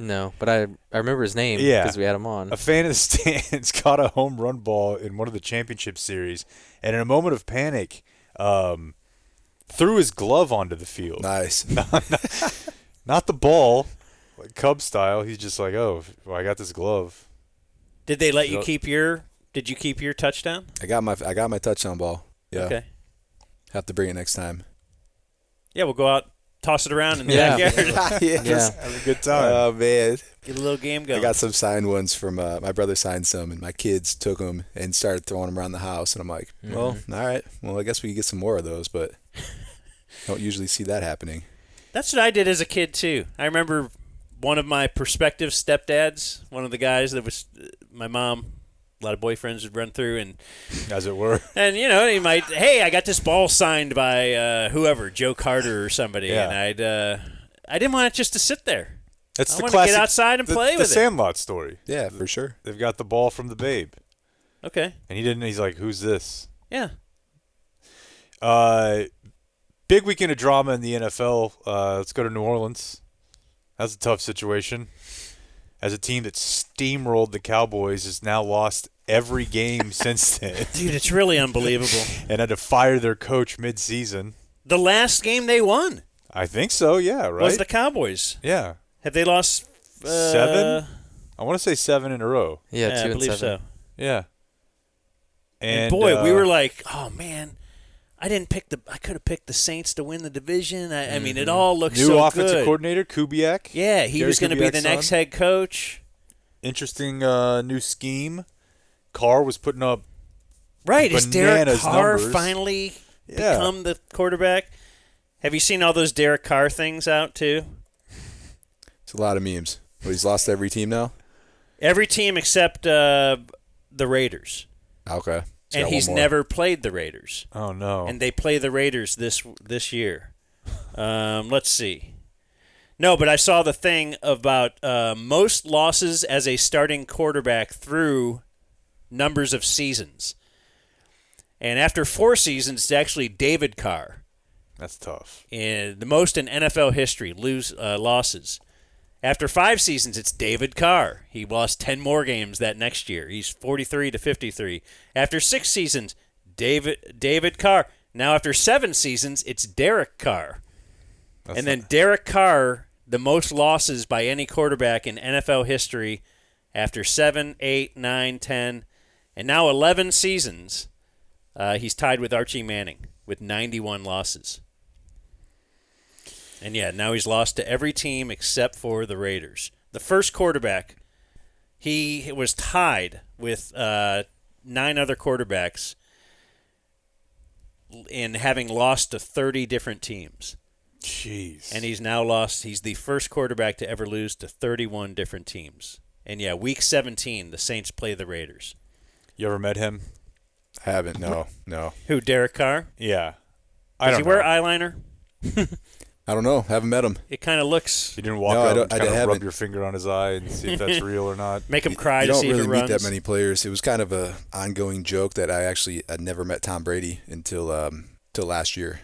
No, but I remember his name Yeah. because we had him on. A fan in the stands caught a home run ball in one of the championship series, and in a moment of panic, threw his glove onto the field. Nice. Not the ball, like Cub style. He's just like, oh, well, I got this glove. Did they let you So- keep your? Did you keep your touchdown? I got my touchdown ball. Yeah. Okay. Have to bring it next time. Yeah, we'll go out, toss it around in the Yeah. backyard, yeah. Yeah. Have a good time. Oh man. get a little game going. I got some signed ones from my brother signed some, and my kids took them and started throwing them around the house. And I'm like, well, all right. Well, I guess we could get some more of those, but don't usually see that happening. That's what I did as a kid too. I remember one of my prospective stepdads, one of the guys that was my mom. A lot of boyfriends would run through, and As it were. he might, hey, I got this ball signed by whoever, Joe Carter or somebody, Yeah. and I didn't want it just to sit there. That's I the wanna get classic. outside and play the with it. Sandlot story. Yeah, for sure. They've got the ball from the Babe, Okay, and he didn't. He's like, who's this? yeah. Big weekend of drama in the NFL. Let's go to New Orleans. That's a tough situation. As a team that steamrolled the Cowboys, has now lost every game since then, Dude, it's really unbelievable. and had to fire their coach mid-season. The last game they won. I think so, yeah, right? Was the Cowboys. Yeah. Have they lost 7? I want to say 7 in a row. Yeah, 2 I and believe 7. so. Yeah. And boy, we were like, oh, man. I could have picked the Saints to win the division. I mean, it all looks New so offensive good. coordinator, Kubiak. Yeah, he was going to be the next head coach. Interesting new scheme. Carr was putting up Right, is Derek bananas Carr numbers. finally become the quarterback? Have you seen all those Derek Carr things out, too? It's a lot of memes. But he's lost every team now? Every team except the Raiders. Okay. And he's never played the Raiders. Oh, no. And they play the Raiders this year. Let's see. No, but I saw the thing about most losses as a starting quarterback through numbers of seasons. And after 4 seasons, it's actually David Carr. That's tough. And the most in NFL history, losses. After 5 seasons, it's David Carr. He lost 10 more games that next year. He's 43-53. After 6 seasons, David Carr. Now after 7 seasons, it's Derek Carr. And then Derek Carr, the most losses by any quarterback in NFL history after 7, 8, 9, 10, and now 11 seasons, he's tied with Archie Manning with 91 losses. And, yeah, now he's lost to every team except for the Raiders. The first quarterback, he was tied with 9 other quarterbacks in having lost to 30 different teams. Jeez. And he's now lost. He's the first quarterback to ever lose to 31 different teams. And, yeah, Week 17, the Saints play the Raiders. You ever met him? I haven't, no. Who, Derek Carr? Yeah. Does he wear eyeliner? I don't know. Haven't met him. It kind of looks. You didn't walk up and kind of rub your finger on his eye and see if that's real or not? Make him cry to see if it runs. You don't really meet that runs. many players. It was kind of a ongoing joke that I'd never met Tom Brady until last year.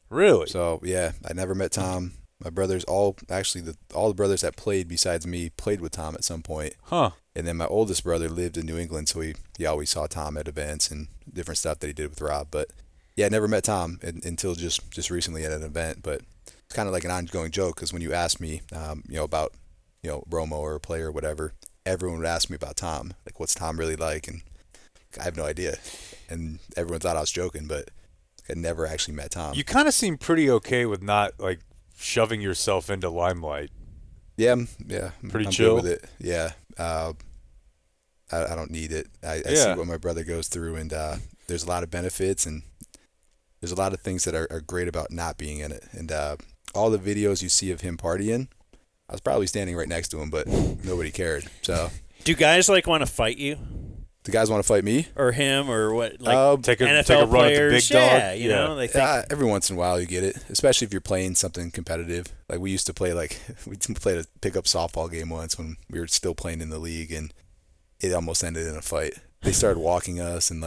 Really? So, yeah, I never met Tom. My brothers, all the brothers that played besides me played with Tom at some point. Huh. And then my oldest brother lived in New England, so he always saw Tom at events and different stuff that he did with Rob. But, yeah, I never met Tom until just recently at an event. But it's kind of like an ongoing joke because when you ask me, about, Romo or a player or whatever, everyone would ask me about Tom. Like, what's Tom really like? And I have no idea. And everyone thought I was joking, but I never actually met Tom. You kind of seem pretty okay with not, shoving yourself into limelight. Yeah. I'm Pretty I'm chill good with it. Yeah. I don't need it. I see what my brother goes through, and there's a lot of benefits, and there's a lot of things that are great about not being in it. And all the videos you see of him partying, I was probably standing right next to him, but nobody cared. So, do guys want to fight you? The guys want to fight me or him or what? Take a NFL run players, at the big dog. Yeah, you know they think every once in a while you get it, especially if you're playing something competitive. Like we used to play, we played a pickup softball game once when we were still playing in the league, and it almost ended in a fight. They started walking us, and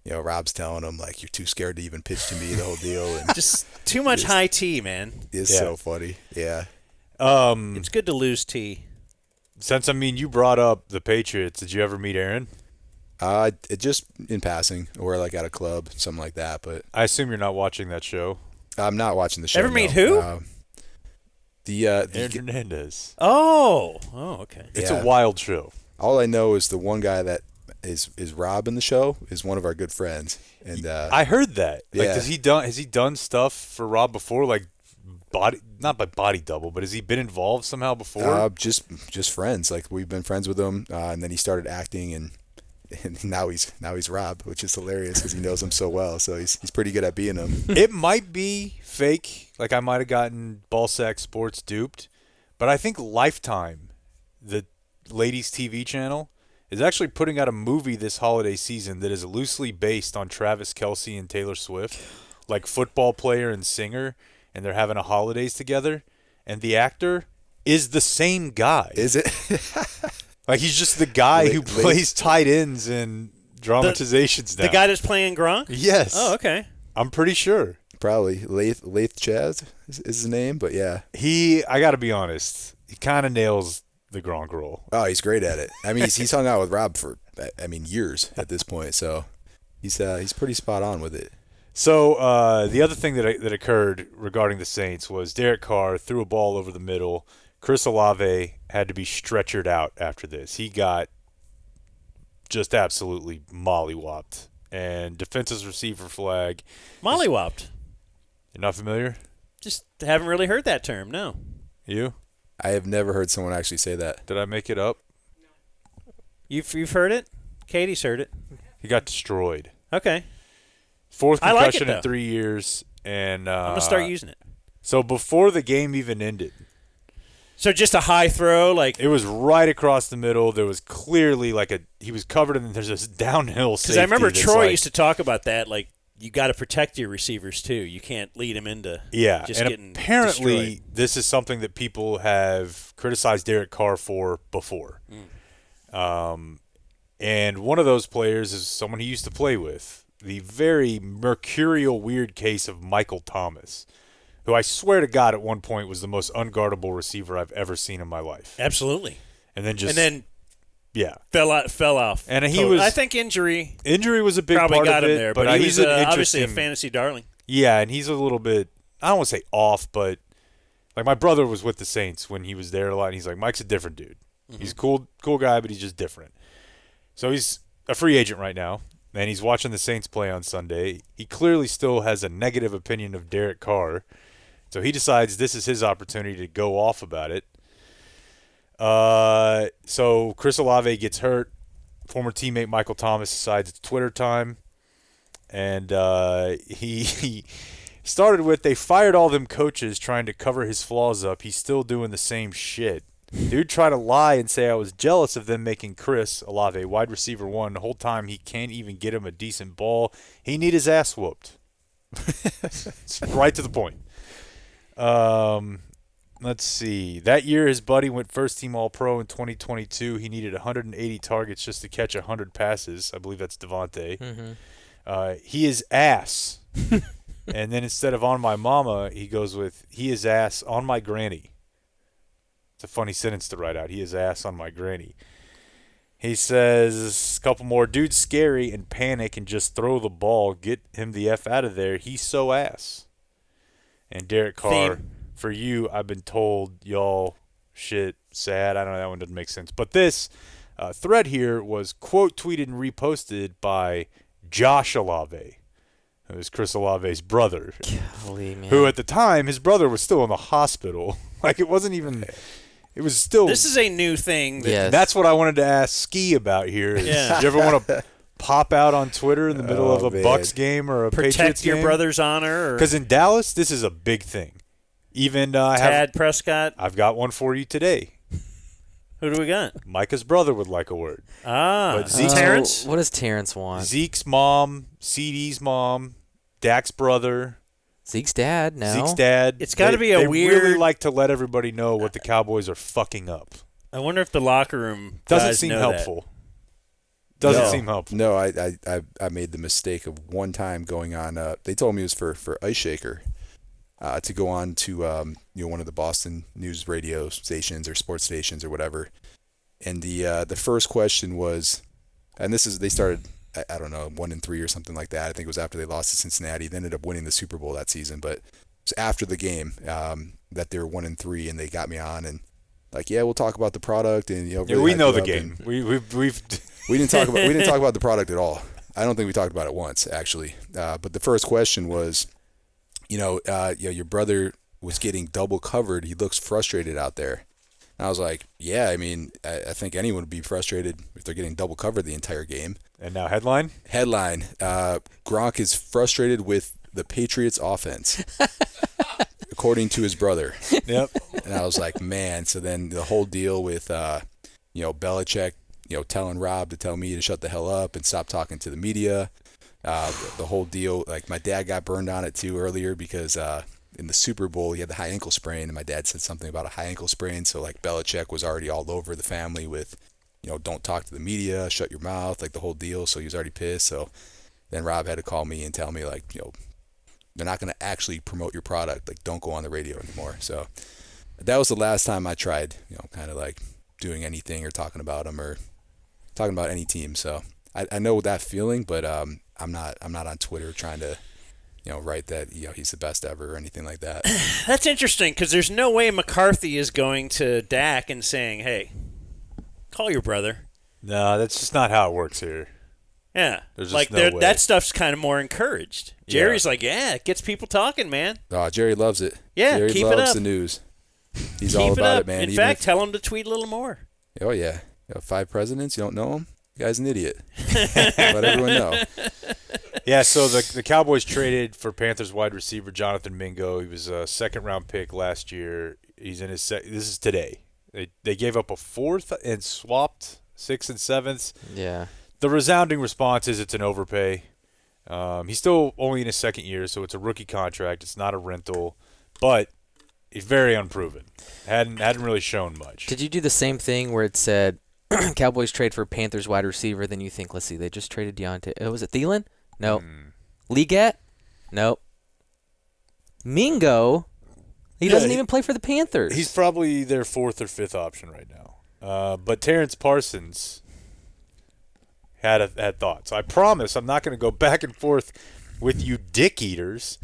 Rob's telling them you're too scared to even pitch to me, the whole deal, and just too much high tea, man. It's so funny. Yeah. It's good to lose tea. Since you brought up the Patriots, did you ever meet Aaron? It just in passing or at a club, something like that. But I assume you're not watching that show. I'm not watching the show. Ever meet who? Aaron Hernandez. Oh, okay. It's a wild show. All I know is the one guy that is Rob in the show is one of our good friends, and I heard that. Yeah. Has he done stuff for Rob before? Not by body double, but has he been involved somehow before? Just friends. We've been friends with him, and then he started acting, and now he's Rob, which is hilarious because he knows him so well. So he's pretty good at being him. It might be fake. I might have gotten Ballsack Sports duped, but I think Lifetime, the ladies' TV channel, is actually putting out a movie this holiday season that is loosely based on Travis Kelce and Taylor Swift, football player and singer, and they're having a holidays together, and the actor is the same guy. Is it? He's just the guy who plays tight ends and dramatizations now. The guy that's playing Gronk? Yes. Oh, okay. I'm pretty sure. Probably Lath Chaz is his name, but yeah. I got to be honest, he kind of nails the Gronk role. Oh, he's great at it. He's hung out with Rob for years at this point, so he's pretty spot on with it. So the other thing that occurred regarding the Saints was Derek Carr threw a ball over the middle. Chris Olave had to be stretchered out after this. He got just absolutely mollywopped. And defensive receiver flag. Mollywopped. You're not familiar? Just haven't really heard that term, no. You? I have never heard someone actually say that. Did I make it up? You've heard it? Katie's heard it. He got destroyed. Okay. Fourth I like it, concussion in though. 3 years. And I'm going to start using it. So before the game even ended, So just a high throw, like it was right across the middle. There was clearly he was covered, and there's this downhill safety. because I remember that's Troy like- used to talk about that. Like you got to protect your receivers too. You can't lead them into just and getting apparently destroyed. this is something that people have criticized Derek Carr for before. And one of those players is someone he used to play with, the very mercurial, weird case of Michael Thomas, who I swear to God at one point was the most unguardable receiver I've ever seen in my life. Absolutely. And then yeah, fell off. And he Totally. was. I think injury was a big probably part got of him it, there, but he he's was an obviously a interesting- fantasy darling. Yeah, and he's a little bit, I don't want to say off, but like my brother was with the Saints when he was there a lot, and he's like, Mike's a different dude. He's a cool guy, but he's just different. So he's a free agent right now, and he's watching the Saints play on Sunday. He clearly still has a negative opinion of Derek Carr, so he decides this is his opportunity to go off about it. So Chris Olave gets hurt. Former teammate Michael Thomas decides it's Twitter time. And he started with, they fired all them coaches trying to cover his flaws up. He's still doing the same shit. Dude tried to lie and say I was jealous of them making Chris Olave wide receiver 1 the whole time. He can't even get him a decent ball. He need his ass whooped. It's right to the point. Let's see. That year, his buddy went first-team All-Pro in 2022. He needed 180 targets just to catch 100 passes. I believe that's Devontae. Mm-hmm. He is ass. And then instead of on my mama, he goes with, he is ass on my granny. It's a funny sentence to write out. He is ass on my granny. He says, a couple more. Dude's scary and panic and just throw the ball. Get him the F out of there. He's so ass. And Derek Carr, for you, I've been told, y'all, shit, sad. I don't know, that one doesn't make sense. But this thread here was quote tweeted and reposted by Josh Olave, who is Chris Olave's brother. Golly, man. Who at the time, his brother was still in the hospital. Like it wasn't even, it was still. This is a new thing. Yes. That's what I wanted to ask Ski about here. Is, Yeah. do you ever want to pop out on Twitter in the middle of a man. Bucks game or a Protect Patriots your game? brother's honor. Because in Dallas, this is a big thing. Even Tad Prescott. I've got one for you today. Who do we got? Micah's brother would like a word. But Zeke, Terrence? What does Terrence want? Zeke's mom, CD's mom, Dak's brother, Zeke's dad, no. Zeke's dad. It's gotta be a they weird- really like to let everybody know what the Cowboys are fucking up. I wonder if the locker room Doesn't guys seem know helpful. Doesn't No. seem helpful. No, I made the mistake of one time going on. They told me it was for Ice Shaker, to go on to one of the Boston news radio stations or sports stations or whatever. And the first question was, and they started, I don't know, 1-3 or something like that. I think it was after they lost to Cincinnati. They ended up winning the Super Bowl that season, but it was after the game that they were 1-3, and they got me on and like, yeah, we'll talk about the product and really we hype know you the up, game. and We've we didn't talk about the product at all. I don't think we talked about it once actually. But the first question was, your brother was getting double covered. He looks frustrated out there. And I was like, yeah, I mean, I think anyone would be frustrated if they're getting double covered the entire game. And now headline. Gronk is frustrated with the Patriots offense, according to his brother. Yep. And I was like, man. So then the whole deal with, Belichick, telling Rob to tell me to shut the hell up and stop talking to the media. The whole deal, like my dad got burned on it too earlier because in the Super Bowl he had the high ankle sprain, and my dad said something about a high ankle sprain. So like Belichick was already all over the family with, don't talk to the media, shut your mouth, like the whole deal. So he was already pissed. So then Rob had to call me and tell me like, they're not going to actually promote your product. Like, don't go on the radio anymore. So that was the last time I tried, kind of like doing anything or talking about them or talking about any team. So I know that feeling, but I'm not on Twitter trying to write that he's the best ever or anything like that. That's interesting because there's no way McCarthy is going to Dak and saying, "Hey, call your brother." No, that's just not how it works here. Yeah, There's just like no way. that stuff's kind of more encouraged. Jerry's like, "Yeah, it gets people talking, man." Jerry loves it. Yeah, Jerry keep it loves up. the news. He's Keep all it about up. it, man. In Even fact, tell him to tweet a little more. oh yeah, 5 presidents. You don't know him? The guy's an idiot. Let everyone know. Yeah, so the Cowboys traded for Panthers wide receiver Jonathan Mingo. He was a second-round pick last year. He's in his this is today. They gave up a 4th and swapped 6th and 7th. Yeah. The resounding response is it's an overpay. He's still only in his second year, so it's a rookie contract. It's not a rental, but he's very unproven. Hadn't really shown much. Did you do the same thing where it said Cowboys trade for Panthers wide receiver? Then you think, let's see, they just traded Deontay. Was it Thielen? No. Leggett? Nope. Mingo? He doesn't even play for the Panthers. He's probably their 4th or 5th option right now. But Terrence Parsons had thoughts. I promise I'm not going to go back and forth with you dick eaters.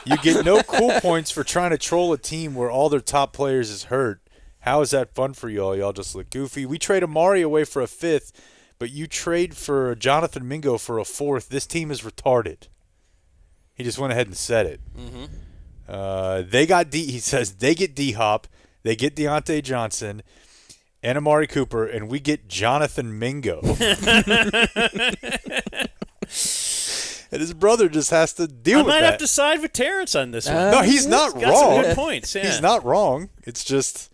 You get no cool points for trying to troll a team where all their top players is hurt. How is that fun for y'all? Y'all just look goofy. We trade Amari away for a 5th, but you trade for Jonathan Mingo for a 4th. This team is retarded. He just went ahead and said it. Mm-hmm. He says they get D-Hop, they get Deontay Johnson, and Amari Cooper, and we get Jonathan Mingo. And his brother just has to deal with that. I might have to side with Terrence on this one. No, he's not Got wrong. some good points. Yeah. He's not wrong. It's just,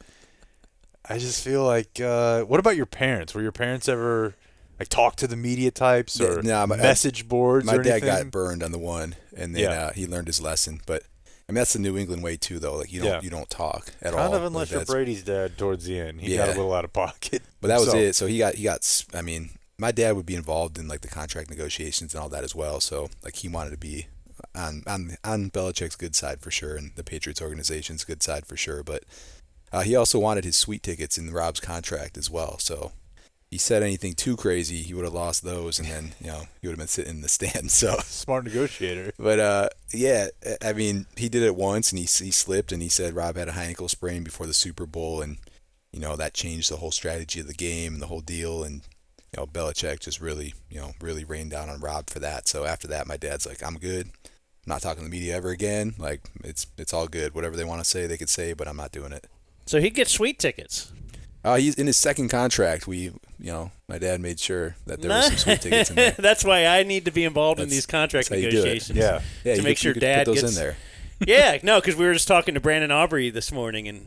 I just feel like, what about your parents? Were your parents ever talk to the media types or message boards? My or dad anything? got burned on the one, and then he learned his lesson. But I mean, that's the New England way too, though. Like you don't talk at all. Kind of unless you're Brady's dad towards the end. He got a little out of pocket. But that was it. So he got. I mean, my dad would be involved in the contract negotiations and all that as well. So he wanted to be on Belichick's good side for sure, and the Patriots organization's good side for sure. But he also wanted his sweet tickets in Rob's contract as well. So he said anything too crazy, he would have lost those, and then he would have been sitting in the stands. So smart negotiator. But yeah, I mean, he did it once, and he slipped, and he said Rob had a high ankle sprain before the Super Bowl, and that changed the whole strategy of the game and the whole deal, and Belichick just really rained down on Rob for that. So after that, my dad's like, I'm good. I'm not talking to the media ever again. It's all good. Whatever they want to say, they could say, but I'm not doing it. So he gets sweet tickets. He's in his second contract. My dad made sure that there was some sweet tickets in there. That's why I need to be involved in these contract negotiations. Yeah, to make sure Dad put those gets in there. Yeah, no, because we were just talking to Brandon Aubrey this morning, and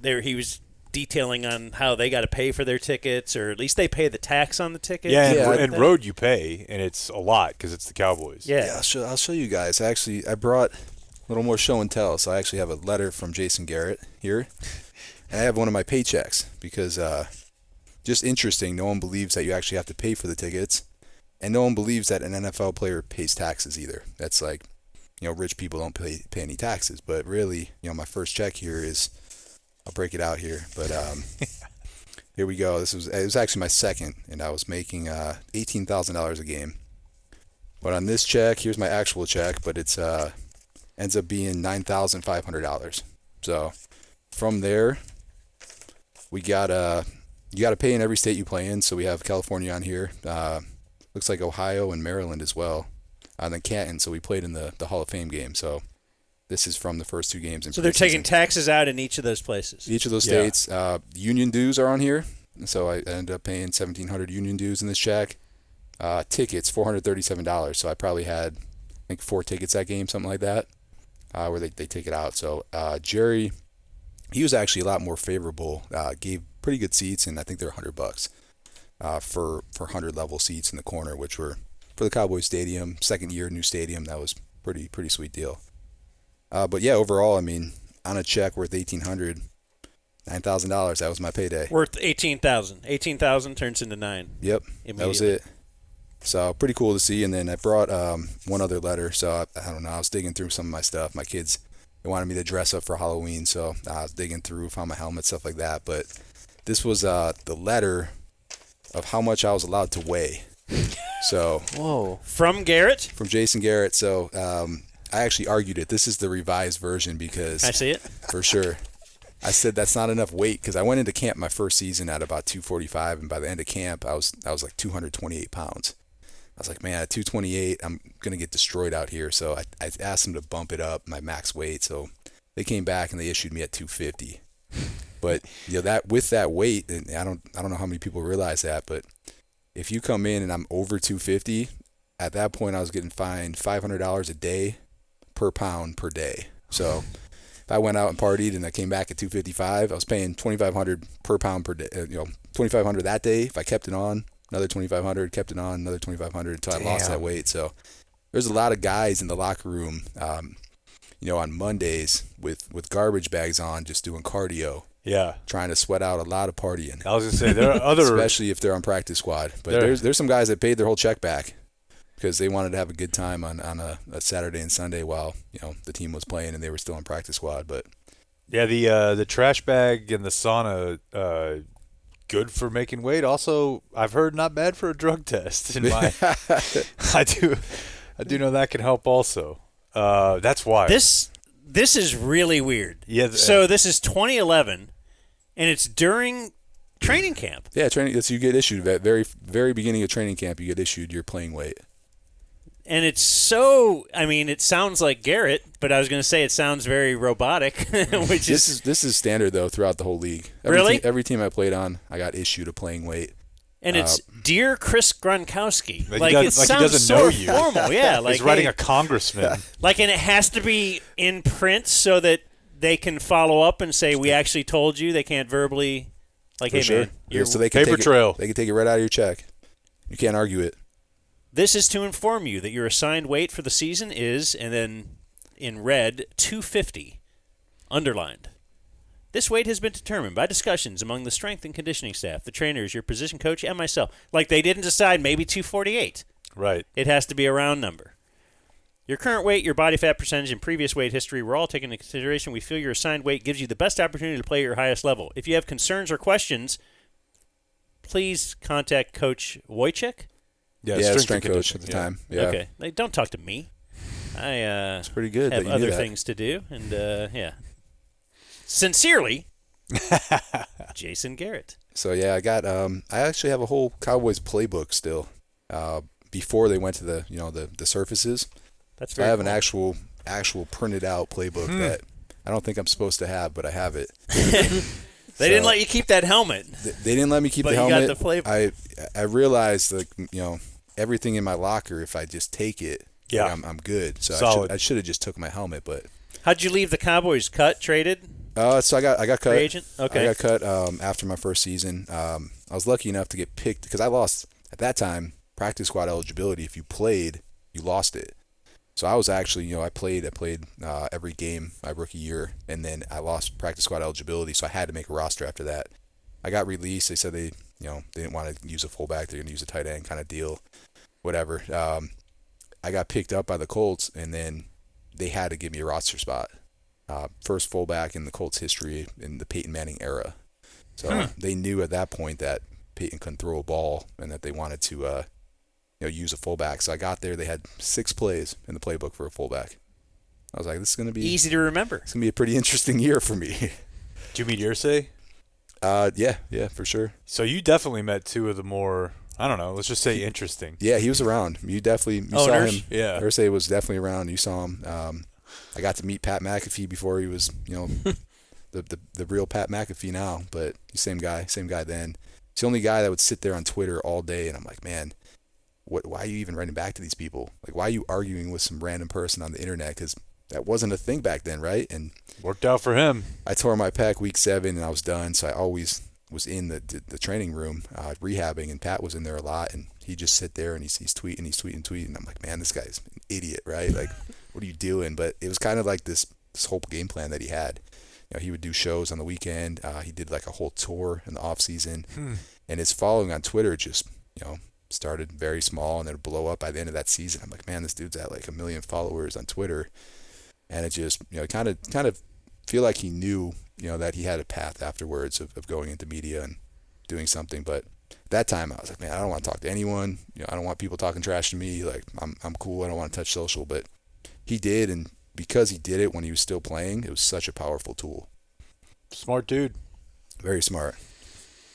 he was detailing on how they got to pay for their tickets, or at least they pay the tax on the ticket. Yeah, and road you pay, and it's a lot because it's the Cowboys. Yeah, I'll show you guys. I brought a little more show and tell. So I actually have a letter from Jason Garrett here, and I have one of my paychecks because just interesting. No one believes that you actually have to pay for the tickets, and no one believes that an NFL player pays taxes either. That's rich people don't pay any taxes, but really, my first check here is. I'll break it out here, but here we go. It was actually my second, and I was making $18,000 a game. But on this check, here's my actual check, but it's ends up being $9,500. So from there, we got you got to pay in every state you play in. So we have California on here. Looks like Ohio and Maryland as well. And then Canton. So we played in the Hall of Fame game. So. This is from the first 2 games. So they're taking taxes out in each of those places. Each of those states. Union dues are on here. So I ended up paying $1,700 union dues in this check. Tickets, $437. So I probably had, 4 tickets that game, something like that, where they take it out. So Jerry, he was actually a lot more favorable. Gave pretty good seats, and I think they're $100 for 100-level seats in the corner, which were for the Cowboys Stadium, second year, new stadium. That was pretty sweet deal. But yeah, overall, I mean, on a check worth $1,800, $9,000. That was my payday. Worth $18,000. $18,000 turns into $9,000. Yep, that was it. So pretty cool to see. And then I brought one other letter. So I don't know. I was digging through some of my stuff. My kids, they wanted me to dress up for Halloween, so I was digging through, found my helmet, stuff like that. But this was the letter of how much I was allowed to weigh. So Whoa. From Garrett? from Jason Garrett. So I actually argued it. This is the revised version because Can I see it? for sure. I said that's not enough weight because I went into camp my first season at about 245, and by the end of camp I was like 228 pounds. I was like, man, at 228 I'm gonna get destroyed out here. So I asked them to bump it up my max weight. So they came back and they issued me at 250. But that with that weight, and I don't know how many people realize that, but if you come in and I'm over 250, at that point I was getting fined $500 a day per pound per day. So if I went out and partied and I came back at 255, I was paying $2,500 per pound per day. $2,500 that day. If I kept it on, another $2,500. Kept it on, another $2,500 until I lost that weight. So there's a lot of guys in the locker room, on Mondays with garbage bags on, just doing cardio. Yeah. Trying to sweat out a lot of partying. I was gonna say there are other, especially if they're on practice squad. But there's some guys that paid their whole check back because they wanted to have a good time on a Saturday and Sunday while the team was playing and they were still on practice squad. But yeah, the trash bag and the sauna, good for making weight. Also, I've heard not bad for a drug test. I do know that can help also. That's why This is really weird. Yeah. So this is 2011, and it's during training camp. yeah, training. So you get issued at very very beginning of training camp. You get issued your playing weight. And it's so, it sounds like Garrett, but I was going to say it sounds very robotic, which This is standard though throughout the whole league. Really? Every team I played on, I got issued a playing weight. and it's Dear Chris Gronkowski. Like he it sounds doesn't so know you. formal. Yeah, like he's writing hey, a congressman. and it has to be in print so that they can follow up and say we actually told you. They can't verbally, For hey sure. man, you're, So they can Paper take trail. They can take it right out of your check. You can't argue it. this is to inform you that your assigned weight for the season is, and then in red, 250, underlined. This weight has been determined by discussions among the strength and conditioning staff, the trainers, your position coach, and myself. Like they didn't decide maybe 248. Right. It has to be a round number. Your current weight, your body fat percentage, and previous weight history were all taken into consideration. We feel your assigned weight gives you the best opportunity to play at your highest level. If you have concerns or questions, please contact Coach Wojcik. Yeah, strength coach at the time. Yeah. Okay. Like, don't talk to me. I Pretty good. have that you knew other that. things to do. And, yeah. Sincerely, Jason Garrett. So yeah, I got I actually have a whole Cowboys playbook still. Before they went to the surfaces. That's So very I have an cool. actual printed out playbook that I don't think I'm supposed to have, but I have it. They didn't let you keep that helmet. They didn't let me keep But the you got helmet. the flavor. I realized everything in my locker. If I just take it, Yeah. I'm good. So Solid. I should have just took my helmet, but How'd you leave the Cowboys? Cut? Traded? so I got cut. Free agent? Okay. I got cut after my first season. I was lucky enough to get picked because I lost at that time practice squad eligibility. If you played, you lost it. So I was actually, I played every game my rookie year, and then I lost practice squad eligibility, so I had to make a roster after that. I got released. They said they didn't want to use a fullback. They're going to use a tight end kind of deal, whatever. I got picked up by the Colts, and then they had to give me a roster spot. First fullback in the Colts history in the Peyton Manning era. So they knew at that point that Peyton couldn't throw a ball and that they wanted to use a fullback. So I got there. They had 6 plays in the playbook for a fullback. I was like, this is going to be Easy to remember. It's going to be a pretty interesting year for me. Did you meet Irsay? Yeah, for sure. So you definitely met two of the more, I don't know, let's just say interesting. Yeah, he was around. You saw Nurse? him. Yeah. Irsay was definitely around. You saw him. I got to meet Pat McAfee before he was, the real Pat McAfee now, but same guy then. He's the only guy that would sit there on Twitter all day, and I'm like, man, why are you even writing back to these people? Like, why are you arguing with some random person on the internet? Because that wasn't a thing back then, right? And Worked out for him. I tore my pec week 7, and I was done, so I always was in the training room rehabbing, and Pat was in there a lot, and he'd just sit there, and he's tweeting, and I'm like, man, this guy's an idiot, right? Like, what are you doing? But it was kind of like this whole game plan that he had. He would do shows on the weekend. He did like a whole tour in the off season, and his following on Twitter just started very small and then blow up by the end of that season. I'm like, man, this dude's at like 1 million followers on Twitter, and it just kind of feel like he knew that he had a path afterwards of going into media and doing something. But that time I was like, man, I don't want to talk to anyone. I don't want people talking trash to me. Like, I'm cool. I don't want to touch social. But he did, and because he did it when he was still playing, it was such a powerful tool. Smart dude. Very smart.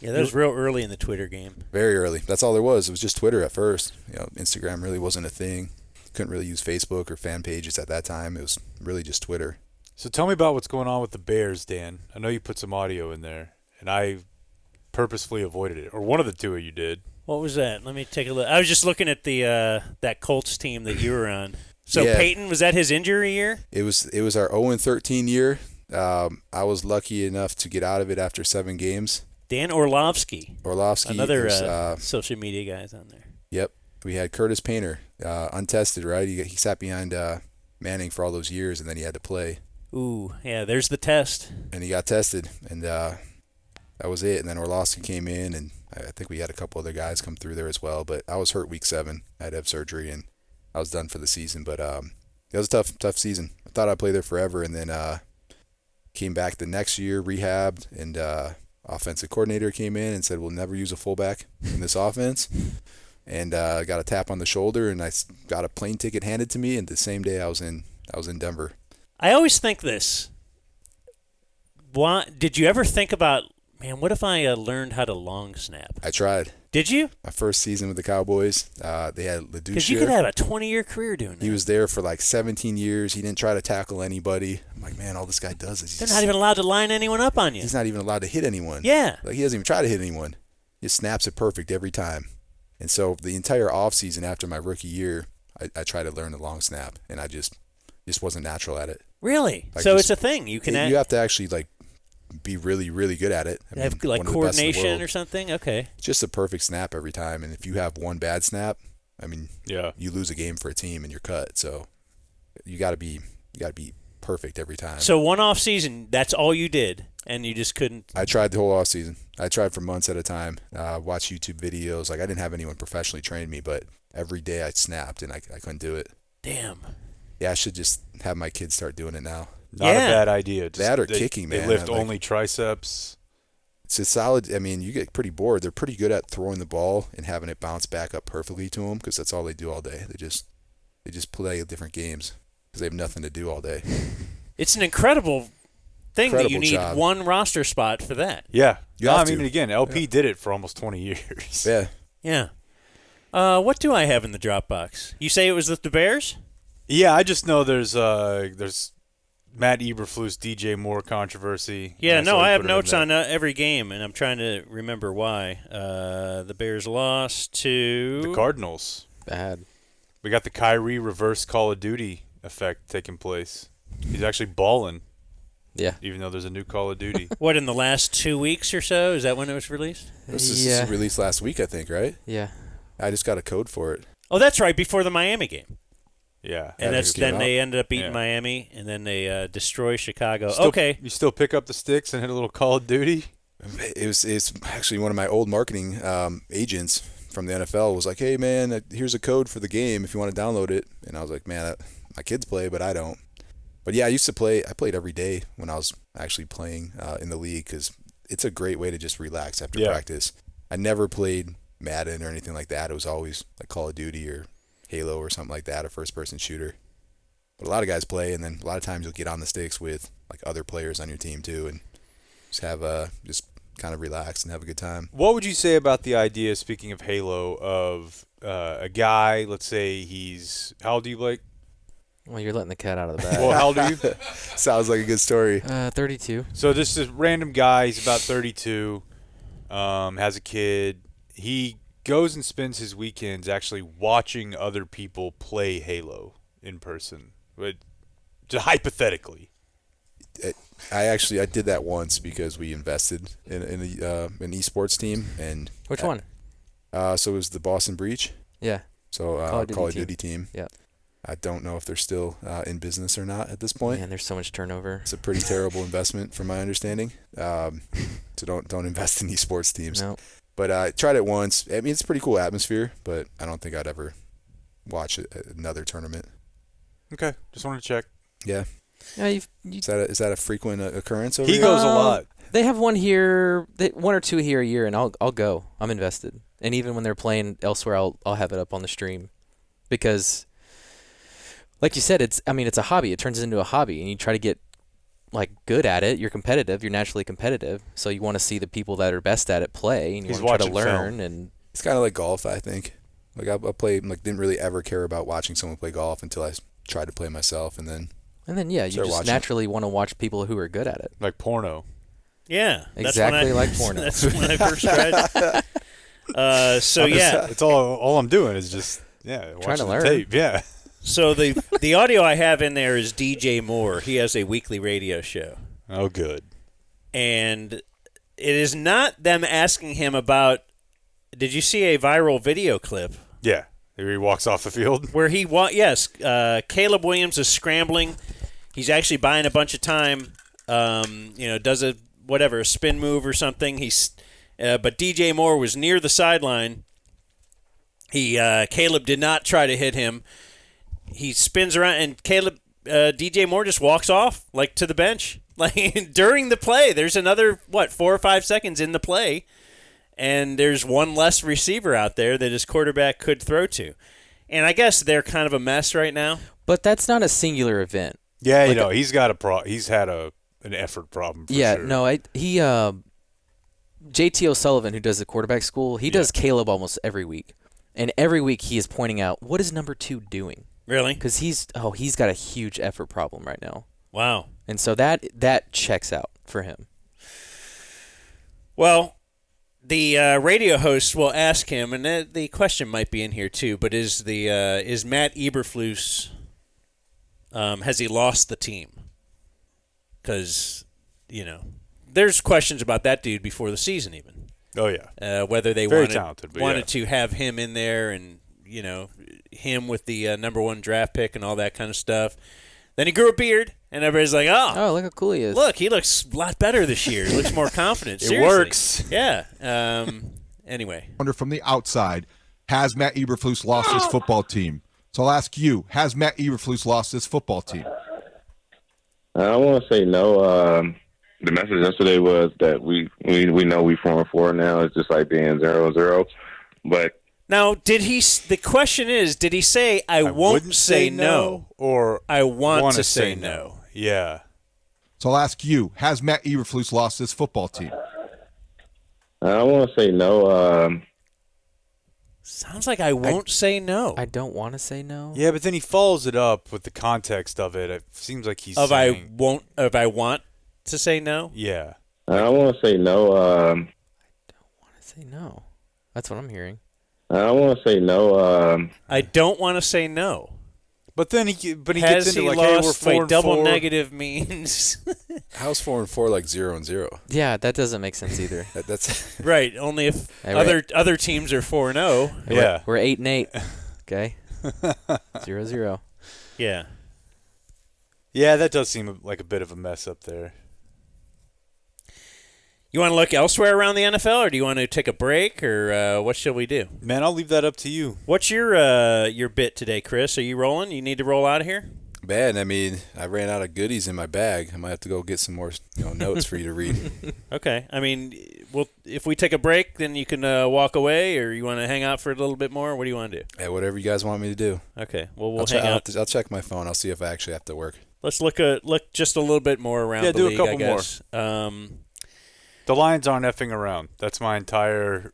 Yeah, that was real early in the Twitter game. Very early. That's all there was. It was just Twitter at first. Instagram really wasn't a thing. Couldn't really use Facebook or fan pages at that time. It was really just Twitter. So tell me about what's going on with the Bears, Dan. I know you put some audio in there, and I purposefully avoided it, or one of the two of you did. What was that? Let me take a look. I was just looking at the that Colts team that you were on. So Yeah. Peyton, was that his injury year? It was our 0-13 year. I was lucky enough to get out of it after 7 games. Dan Orlovsky. Another was, social media guy's on there. Yep. We had Curtis Painter, untested, right? He sat behind Manning for all those years, and then he had to play. Ooh, yeah, there's the test. And he got tested, and that was it. And then Orlovsky came in, and I think we had a couple other guys come through there as well. But I was hurt week 7. I had to have surgery, and I was done for the season. But it was a tough season. I thought I'd play there forever, and then came back the next year, rehabbed, and offensive coordinator came in and said, we'll never use a fullback in this offense. And got a tap on the shoulder, and I got a plane ticket handed to me. And the same day I was in Denver. I always think this. Did you ever think about, man, what if I learned how to long snap? I tried. Did you? My first season with the Cowboys, they had LaDuce. Because you could have a 20-year career doing that. He was there for like 17 years. He didn't try to tackle anybody. I'm like, man, all this guy does is They're not even allowed to line anyone up on you. He's not even allowed to hit anyone. Yeah. Like, he doesn't even try to hit anyone. He just snaps it perfect every time. And so the entire offseason after my rookie year, I tried to learn the long snap, and I just wasn't natural at it. Really? Like, so it's a thing. You have to actually like be really, really good at it. Have like coordination or something? Okay. It's just a perfect snap every time, and if you have one bad snap, Yeah. you lose a game for a team and you're cut. So you got to be perfect every time. So one off season, that's all you did, and you just couldn't. I tried the whole off season. I tried for months at a time. Watched YouTube videos. Like, I didn't have anyone professionally train me, but every day I snapped and I couldn't do it. Damn. Yeah, I should just have my kids start doing it now. Not a bad idea. That or kicking, man. They lift only triceps. It's a solid. You get pretty bored. They're pretty good at throwing the ball and having it bounce back up perfectly to them, because that's all they do all day. They just play different games because they have nothing to do all day. It's an incredible thing that you need job. one roster spot for that. Yeah. You have to. Again, LP did it for almost 20 years. Yeah. Yeah. What do I have in the Dropbox? You say it was the Bears? Yeah, I just know there's Matt Eberflus, DJ Moore controversy. Yeah, And I saw I you have put it in notes there. on every game, and I'm trying to remember why. The Bears lost to The Cardinals. Bad. We got the Kyrie reverse Call of Duty effect taking place. He's actually balling, Yeah. even though there's a new Call of Duty. What, in the last 2 weeks or so? Is that when it was released? This is released last week, I think, right? Yeah. I just got a code for it. Oh, that's right, before the Miami game. Yeah. And Yeah, it came then out. they ended up beating Yeah. Miami, and then they destroy Chicago. Still- Okay. You still pick up the sticks and hit a little Call of Duty? It's actually one of my old marketing agents from the NFL was like, hey, man, here's a code for the game if you want to download it. And I was like, man, my kids play, but I don't. But yeah, I played every day when I was actually playing in the league, because it's a great way to just relax after practice. I never played Madden or anything like that. It was always like Call of Duty or Halo or something like that, a first-person shooter. But a lot of guys play, and then a lot of times you'll get on the sticks with like other players on your team too, and just have just kind of relax and have a good time. What would you say about the idea, speaking of Halo, of a guy, let's say he's, how old are you, Blake? Well, you're letting the cat out of the bag. Well, how old are you? Sounds like a good story. 32. So this is a random guy. He's about 32, has a kid. He goes and spends his weekends actually watching other people play Halo in person. But just hypothetically. I did that once because we invested in an esports team, and Which one? So it was the Boston Breach. Yeah. So Call of Duty team. Yeah. I don't know if they're still in business or not at this point. Man, there's so much turnover. It's a pretty terrible investment from my understanding. So don't invest in esports teams. No. But I tried it once. It's a pretty cool atmosphere, but I don't think I'd ever watch another tournament. Okay, just wanted to check. Yeah. Yeah, Is that a frequent occurrence over He here? goes a lot. They have one here, one or two here a year, and I'll go. I'm invested. And even when they're playing elsewhere, I'll have it up on the stream, because, like you said, it's a hobby. It turns into a hobby, and you try to get like good at it. You're competitive. You're naturally competitive, so you want to see the people that are best at it play, and you want to try to learn. And it's kind of like golf, I think. Like I played, didn't really ever care about watching someone play golf until I tried to play myself, and then yeah, you just naturally want to watch people who are good at it. Like porno. Yeah, exactly like porno. That's when I first tried. It's all I'm doing is just trying to learn. Tape. Yeah. So the audio I have in there is DJ Moore. He has a weekly radio show. Oh, good. And it is not them asking him about. Did you see a viral video clip? Yeah, he walks off the field. Where Caleb Williams is scrambling. He's actually buying a bunch of time. Does a spin move or something. But DJ Moore was near the sideline. Caleb did not try to hit him. He spins around, and DJ Moore just walks off to the bench. During the play, there's another 4 or 5 seconds in the play, and there's one less receiver out there that his quarterback could throw to. And I guess they're kind of a mess right now. But that's not a singular event. Yeah, he's got he's had an effort problem. For sure. JT O'Sullivan, who does the quarterback school, he does Caleb almost every week, and every week he is pointing out, what is number 2 doing? Really? Because he's got a huge effort problem right now. Wow. And so that checks out for him. Well, the radio host will ask him, and the question might be in here too, but is Matt Eberflus, has he lost the team? Because, there's questions about that dude before the season even. Oh, yeah. Whether they wanted to have him in there and, him with the number 1 draft pick and all that kind of stuff. Then he grew a beard, and everybody's like, oh, look how cool he is. Look, he looks a lot better this year. He looks more confident. It works. Yeah. Anyway. Wonder from the outside, has Matt Eberflus lost his football team? So I'll ask you, has Matt Eberflus lost his football team? I want to say no. The message yesterday was that we know we 4-4 now. It's just like being 0-0. But now, the question is, did he say, I won't say no, or I want to say no? Yeah. So I'll ask you, has Matt Eberflus lost his football team? I want to say no. Sounds like I won't say no. I don't want to say no. Yeah, but then he follows it up with the context of it. It seems like he's saying... If I want to say no? Yeah. I want to say no. I don't want to say no. That's what I'm hearing. I want to say no. I don't want to say no. But then he gets into lost, hey, we're 4-4. Double negative means. How's 4-4 like 0-0? Yeah, that doesn't make sense either. That's right. Only if other teams are 4-0. Yeah, we're 8-8. Okay. 0-0. Yeah. Yeah, that does seem like a bit of a mess up there. You want to look elsewhere around the NFL, or do you want to take a break, or what shall we do? Man, I'll leave that up to you. What's your bit today, Chris? Are you rolling? You need to roll out of here? bad. I mean, I ran out of goodies in my bag. I might have to go get some more notes for you to read. Okay. I mean, if we take a break, then you can walk away, or you want to hang out for a little bit more? What do you want to do? Yeah, whatever you guys want me to do. Okay. Well, we'll hang out. I'll check my phone. I'll see if I actually have to work. Let's look just a little bit more around the league, do a couple I guess. more. The Lions aren't effing around. That's my entire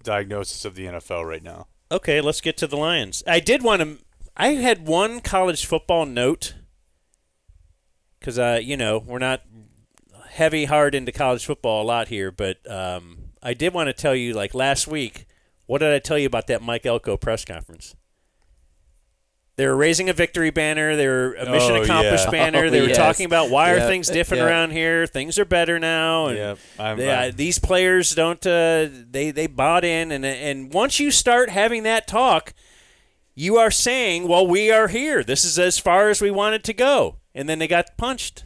diagnosis of the NFL right now. Okay, let's get to the Lions. I had one college football note because, we're not hard into college football a lot here, but I did want to tell you, like last week, what did I tell you about that Mike Elko press conference? They were raising a victory banner. They were a mission accomplished banner. They were talking about why are things different around here. Things are better now. And these players don't. They bought in, and once you start having that talk, you are saying, "Well, we are here. This is as far as we wanted to go." And then they got punched.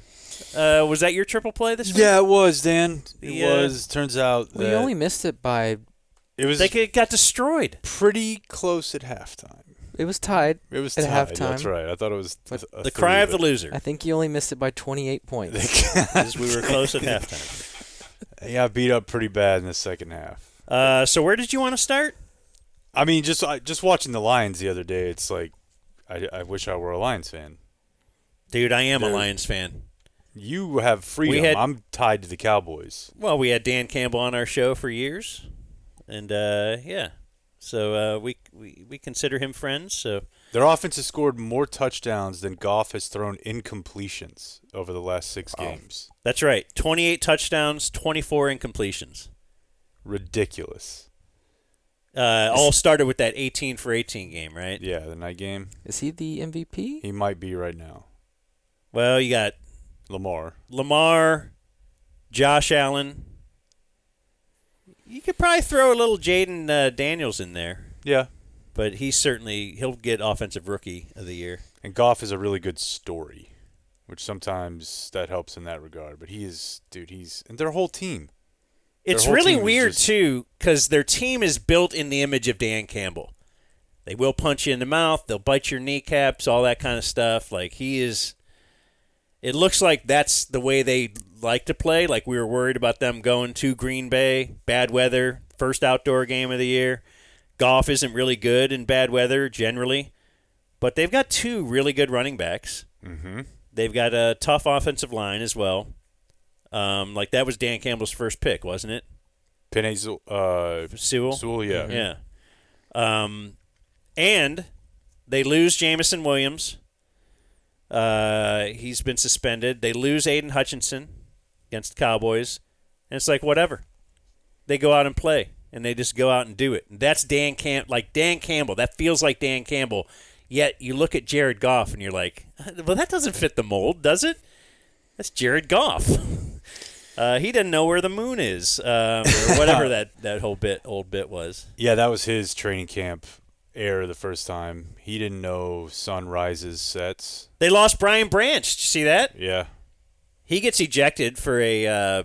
Was that your triple play this week? Yeah, it was, Dan. It was. Turns out you only missed it by. They got destroyed. Pretty close at halftime. It was tied. It was at tied. halftime. That's right. I thought it was the cry of the loser. I think you only missed it by 28 points. Because we were close at halftime. He got beat up pretty bad in the second half. So where did you want to start? I mean, just watching the Lions the other day, it's like I wish I were a Lions fan. Dude, I am a Lions fan. You have freedom. I'm tied to the Cowboys. Well, we had Dan Campbell on our show for years, and yeah, so we consider him friends. So their offense has scored more touchdowns than Goff has thrown incompletions over the last 6 games. That's right, 28 touchdowns, 24 incompletions. Ridiculous. All started with that 18 for 18 game, right? Yeah, the night game. Is he the MVP? He might be right now. Well, you got Lamar, Josh Allen. You could probably throw a little Jaden Daniels in there. Yeah. But he'll get Offensive Rookie of the Year. And Goff is a really good story, which sometimes that helps in that regard. But and their whole team. It's really weird, too, because their team is built in the image of Dan Campbell. They will punch you in the mouth. They'll bite your kneecaps, all that kind of stuff. Like, he is... It looks like that's the way they like to play. Like, we were worried about them going to Green Bay, bad weather, first outdoor game of the year. Goff isn't really good in bad weather, generally. But they've got 2 really good running backs. Mm-hmm. They've got a tough offensive line as well. Like, that was Dan Campbell's first pick, wasn't it? Penei Sewell? Sewell, yeah. Yeah. And they lose Jamison Williams. He's been suspended. They lose Aiden Hutchinson against the Cowboys. And it's like, whatever. They go out and play, and they just go out and do it. And that's Dan Campbell. That feels like Dan Campbell. Yet you look at Jared Goff, and you're like, well, that doesn't fit the mold, does it? That's Jared Goff. He didn't know where the moon is, or whatever that whole old bit was. Yeah, that was his training camp error the first time. He didn't know sunrises sets. They lost Brian Branch. Did you see that? Yeah. He gets ejected for a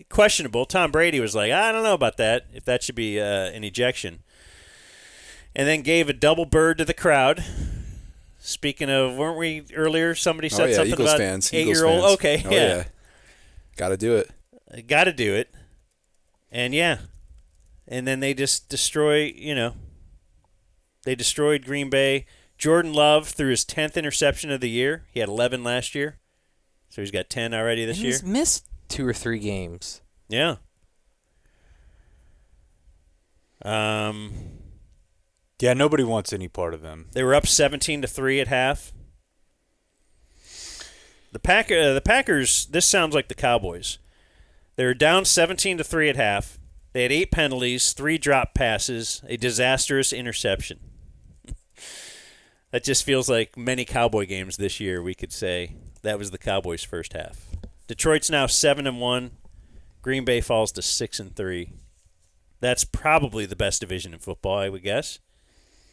questionable. Tom Brady was like, I don't know about that, if that should be an ejection. And then gave a double bird to the crowd. Speaking of, weren't we earlier? Somebody said something Eagles about fans. 8-year-old. Fans. Okay, oh, yeah. Got to do it. Got to do it. And yeah. And then they just destroyed Green Bay. Jordan Love threw his 10th interception of the year. He had 11 last year. So he's got 10 already this year. He's missed 2 or 3 games. Yeah. Yeah, nobody wants any part of them. They were up 17-3 at half. The Packers, this sounds like the Cowboys. They were down 17-3 at half. They had 8 penalties, 3 drop passes, a disastrous interception. That just feels like many Cowboy games this year, we could say. That was the Cowboys' first half. Detroit's now 7-1. Green Bay falls to 6-3. That's probably the best division in football, I would guess.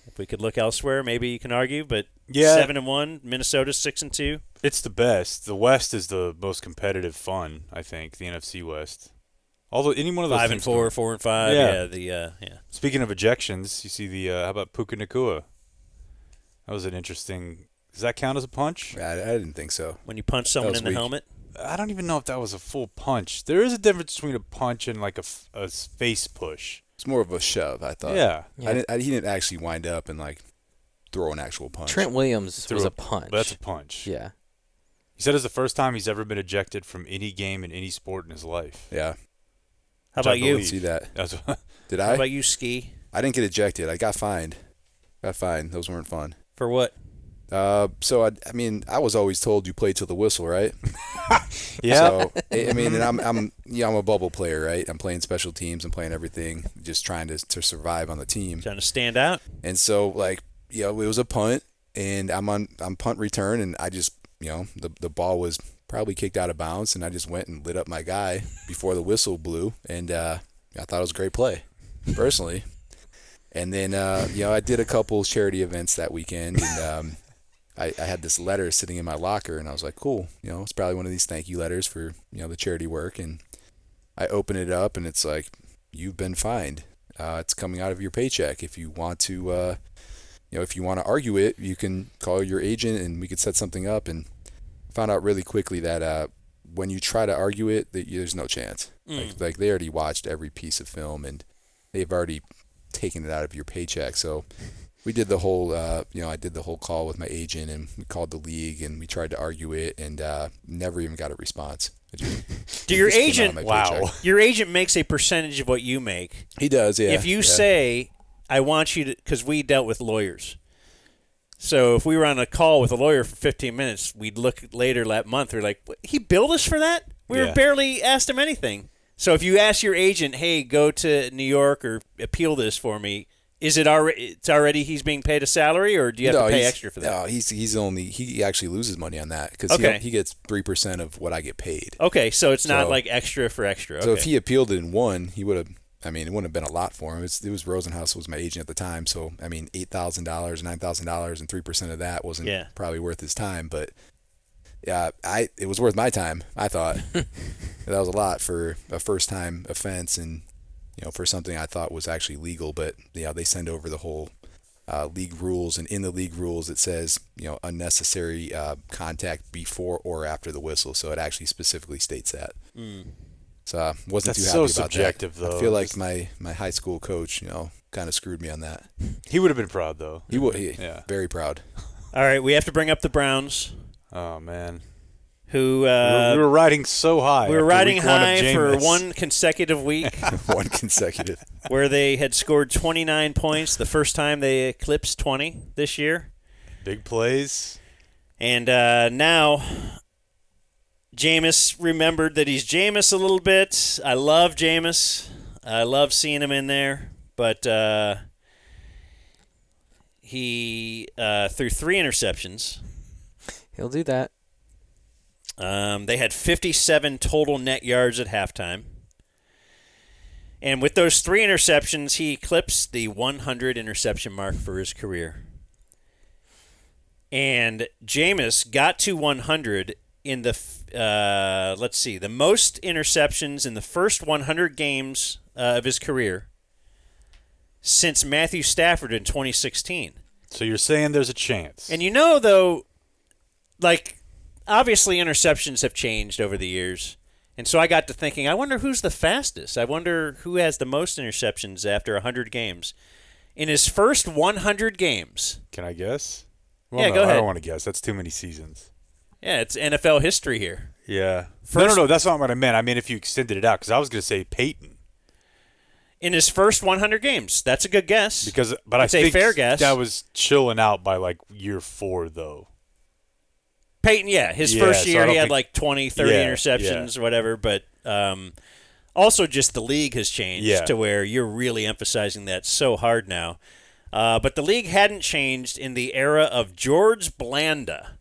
If we could look elsewhere, maybe you can argue, but 7-1, Minnesota 6-2. It's the best. The West is the most competitive fun, I think, the NFC West. Although any one of those 5-4, 4-5. Yeah. Speaking of ejections, you see the how about Puka Nacua? That was an interesting. Does that count as a punch? I didn't think so. When you punch someone in the helmet? I don't even know if that was a full punch. There is a difference between a punch and like a face push. It's more of a shove, I thought. Yeah. He didn't actually wind up and like throw an actual punch. Trent Williams was a punch. That's a punch. Yeah. He said it's the first time he's ever been ejected from any game in any sport in his life. Yeah. How about you? See that? Did I? How about you, Ski? I didn't get ejected. I got fined. Those weren't fun. For what? So I was always told you play till the whistle, right? Yeah. So and I'm a bubble player, right? I'm playing special teams. I'm playing everything, just trying to survive on the team. Trying to stand out. And so it was a punt, and I'm on punt return, and I just the ball was probably kicked out of bounds, and I just went and lit up my guy before the whistle blew, and I thought it was a great play, personally. And then I did a couple charity events that weekend, and I had this letter sitting in my locker, and I was like, cool, it's probably one of these thank you letters for the charity work. And I open it up, and it's like, you've been fined. It's coming out of your paycheck. If you want to argue it, you can call your agent, and we could set something up. And I found out really quickly that when you try to argue it, there's no chance. Like they already watched every piece of film and they've already taken it out of your paycheck. So we did the whole, I did the whole call with my agent and we called the league and we tried to argue it and never even got a response. Do your Just came out agent? of my paycheck. Your agent makes a percentage of what you make. He does, yeah. If you say, "I want you to," because we dealt with lawyers. So if we were on a call with a lawyer for 15 minutes, we'd look later that month. We're like, "He billed us for that? We were barely asked him anything." So if you ask your agent, "Hey, go to New York or appeal this for me," is it already? It's already he's being paid a salary, or do you have to pay extra for that? No, he actually loses money on that because he gets 3% of what I get paid. Okay, so it's not like extra for extra. Okay. So if he appealed it and won, he would have. I mean, it wouldn't have been a lot for him. It was Rosenhaus was my agent at the time, so I mean, $8,000, $9,000, and 3% of that wasn't probably worth his time. But yeah, it was worth my time. I thought that was a lot for a first time offense, and for something I thought was actually legal. But they send over the whole league rules, and in the league rules it says unnecessary contact before or after the whistle. So it actually specifically states that. So I wasn't too happy about subjective, that. though. I feel like my high school coach, kind of screwed me on that. He would have been proud, though. He would. Very proud. All right, we have to bring up the Browns. Oh, man. Who we were riding so high. We were riding high for one consecutive week. One consecutive. Where they had scored 29 points, the first time they eclipsed 20 this year. Big plays. And now Jameis remembered that he's Jameis a little bit. I love Jameis. I love seeing him in there. But he threw 3 interceptions. He'll do that. They had 57 total net yards at halftime. And with those 3 interceptions, he eclipsed the 100 interception mark for his career. And Jameis got to 100 in the, the most interceptions in the first 100 games of his career since Matthew Stafford in 2016. So you're saying there's a chance. And though, obviously interceptions have changed over the years. And so I got to thinking, I wonder who's the fastest. I wonder who has the most interceptions after 100 games. In his first 100 games. Can I guess? Well, yeah, no, go ahead. I don't want to guess. That's too many seasons. Yeah, it's NFL history here. Yeah. No, that's not what I meant. I mean, if you extended it out, because I was going to say Peyton. In his first 100 games. That's a good guess. But I think a fair guess. That was chilling out by year 4, though. Peyton, his first year he had 20, 30 interceptions or whatever, but also just the league has changed to where you're really emphasizing that so hard now. But the league hadn't changed in the era of George Blanda,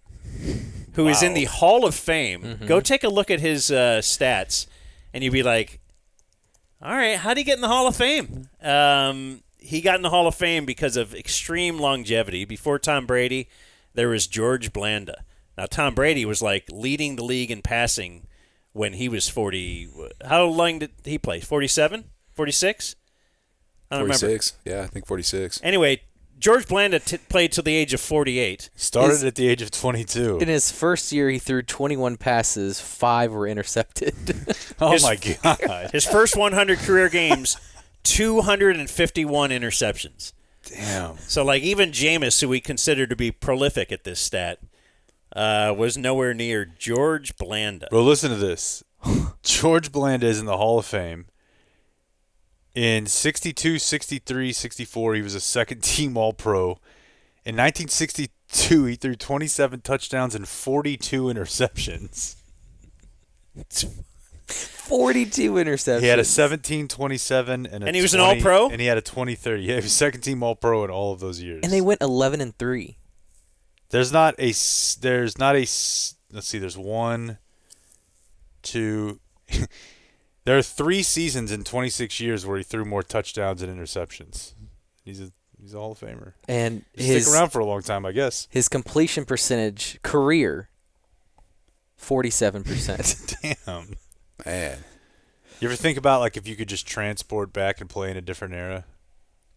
who is in the Hall of Fame. Mm-hmm. Go take a look at his stats, and you'd be like, all right, how did he get in the Hall of Fame? He got in the Hall of Fame because of extreme longevity. Before Tom Brady, there was George Blanda. Now, Tom Brady was leading the league in passing when he was 40. How long did he play? 47? 46? I don't 46. remember. Yeah, I think 46. Anyway, George Blanda played till the age of 48. Started at the age of 22. In his first year, he threw 21 passes. 5 were intercepted. My God. His first 100 career games, 251 interceptions. Damn. So, even Jameis, who we consider to be prolific at this stat, was nowhere near George Blanda. Bro, listen to this. George Blanda is in the Hall of Fame. In 62, 63, 64, he was a second-team All-Pro. In 1962, he threw 27 touchdowns and 42 interceptions. 42 interceptions. He had a 17-27 and he was an All-Pro? And he had a 20-30. Yeah, he was second-team All-Pro in all of those years. And they went 11-3. There's 1, 2. There are 3 seasons in 26 years where he threw more touchdowns and interceptions. He's a Hall of Famer. And stick around for a long time, I guess. His completion percentage career 47%. Damn. Man. You ever think about if you could just transport back and play in a different era?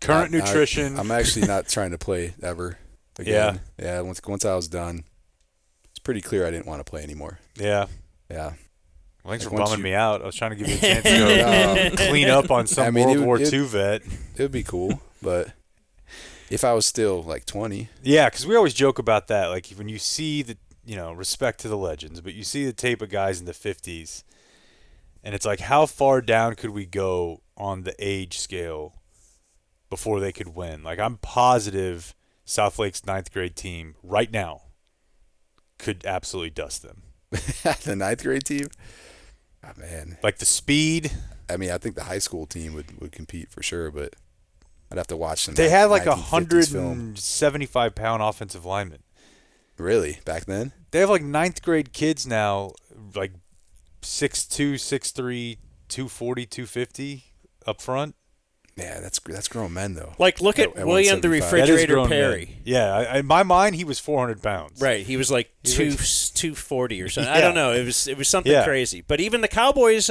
Current nutrition. I'm actually not trying to play ever again. Yeah. Once I was done, it's pretty clear I didn't want to play anymore. Yeah. Yeah. Thanks Like, for once bumming you- me out. I was trying to give you a chance to go clean up on some I mean, World it War would- II vet. It would be cool, but if I was still like 20, Yeah, because we always joke about that. Like when you see the, respect to the legends, but you see the tape of guys in the 50s, and it's like, how far down could we go on the age scale before they could win? Like, I'm positive Southlake's 9th grade team right now could absolutely dust them. the 9th grade team, oh, man. Like the speed. I mean, I think the high school team would compete for sure, but I'd have to watch some. They had like 1950s film. 175-pound offensive lineman. Really? Back then? They have like 9th grade kids now, like 6'2", 6'3", 240, 250 up front. Yeah, that's grown men though. Like, look at William the 175. Refrigerator Perry. Yeah, in my mind, he was 400 pounds. Right, he was like 240 or something. I don't know. It was something crazy. But even the Cowboys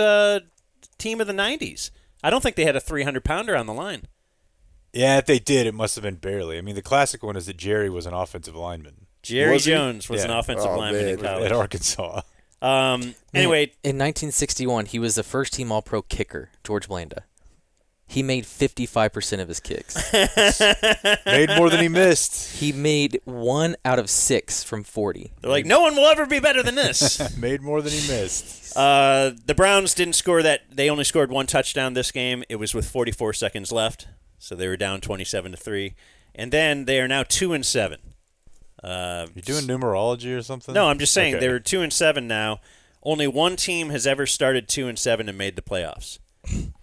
team of the 90s, I don't think they had a 300-pounder on the line. Yeah, if they did, it must have been barely. I mean, the classic one is that Jerry was an offensive lineman. Jerry Jones was an offensive lineman in college. At Arkansas. Anyway. In 1961, he was the first team All-Pro kicker, George Blanda. He made 55% of his kicks. Made more than he missed. He made 1 out of 6 from 40. They're like, no one will ever be better than this. Made more than he missed. The Browns didn't score that. They only scored 1 touchdown this game. It was with 44 seconds left, so they were down 27-3. And then they are now 2-7. You're doing numerology or something? No, I'm just saying Okay. they're 2-7 now. Only one team has ever started 2-7 and made the playoffs.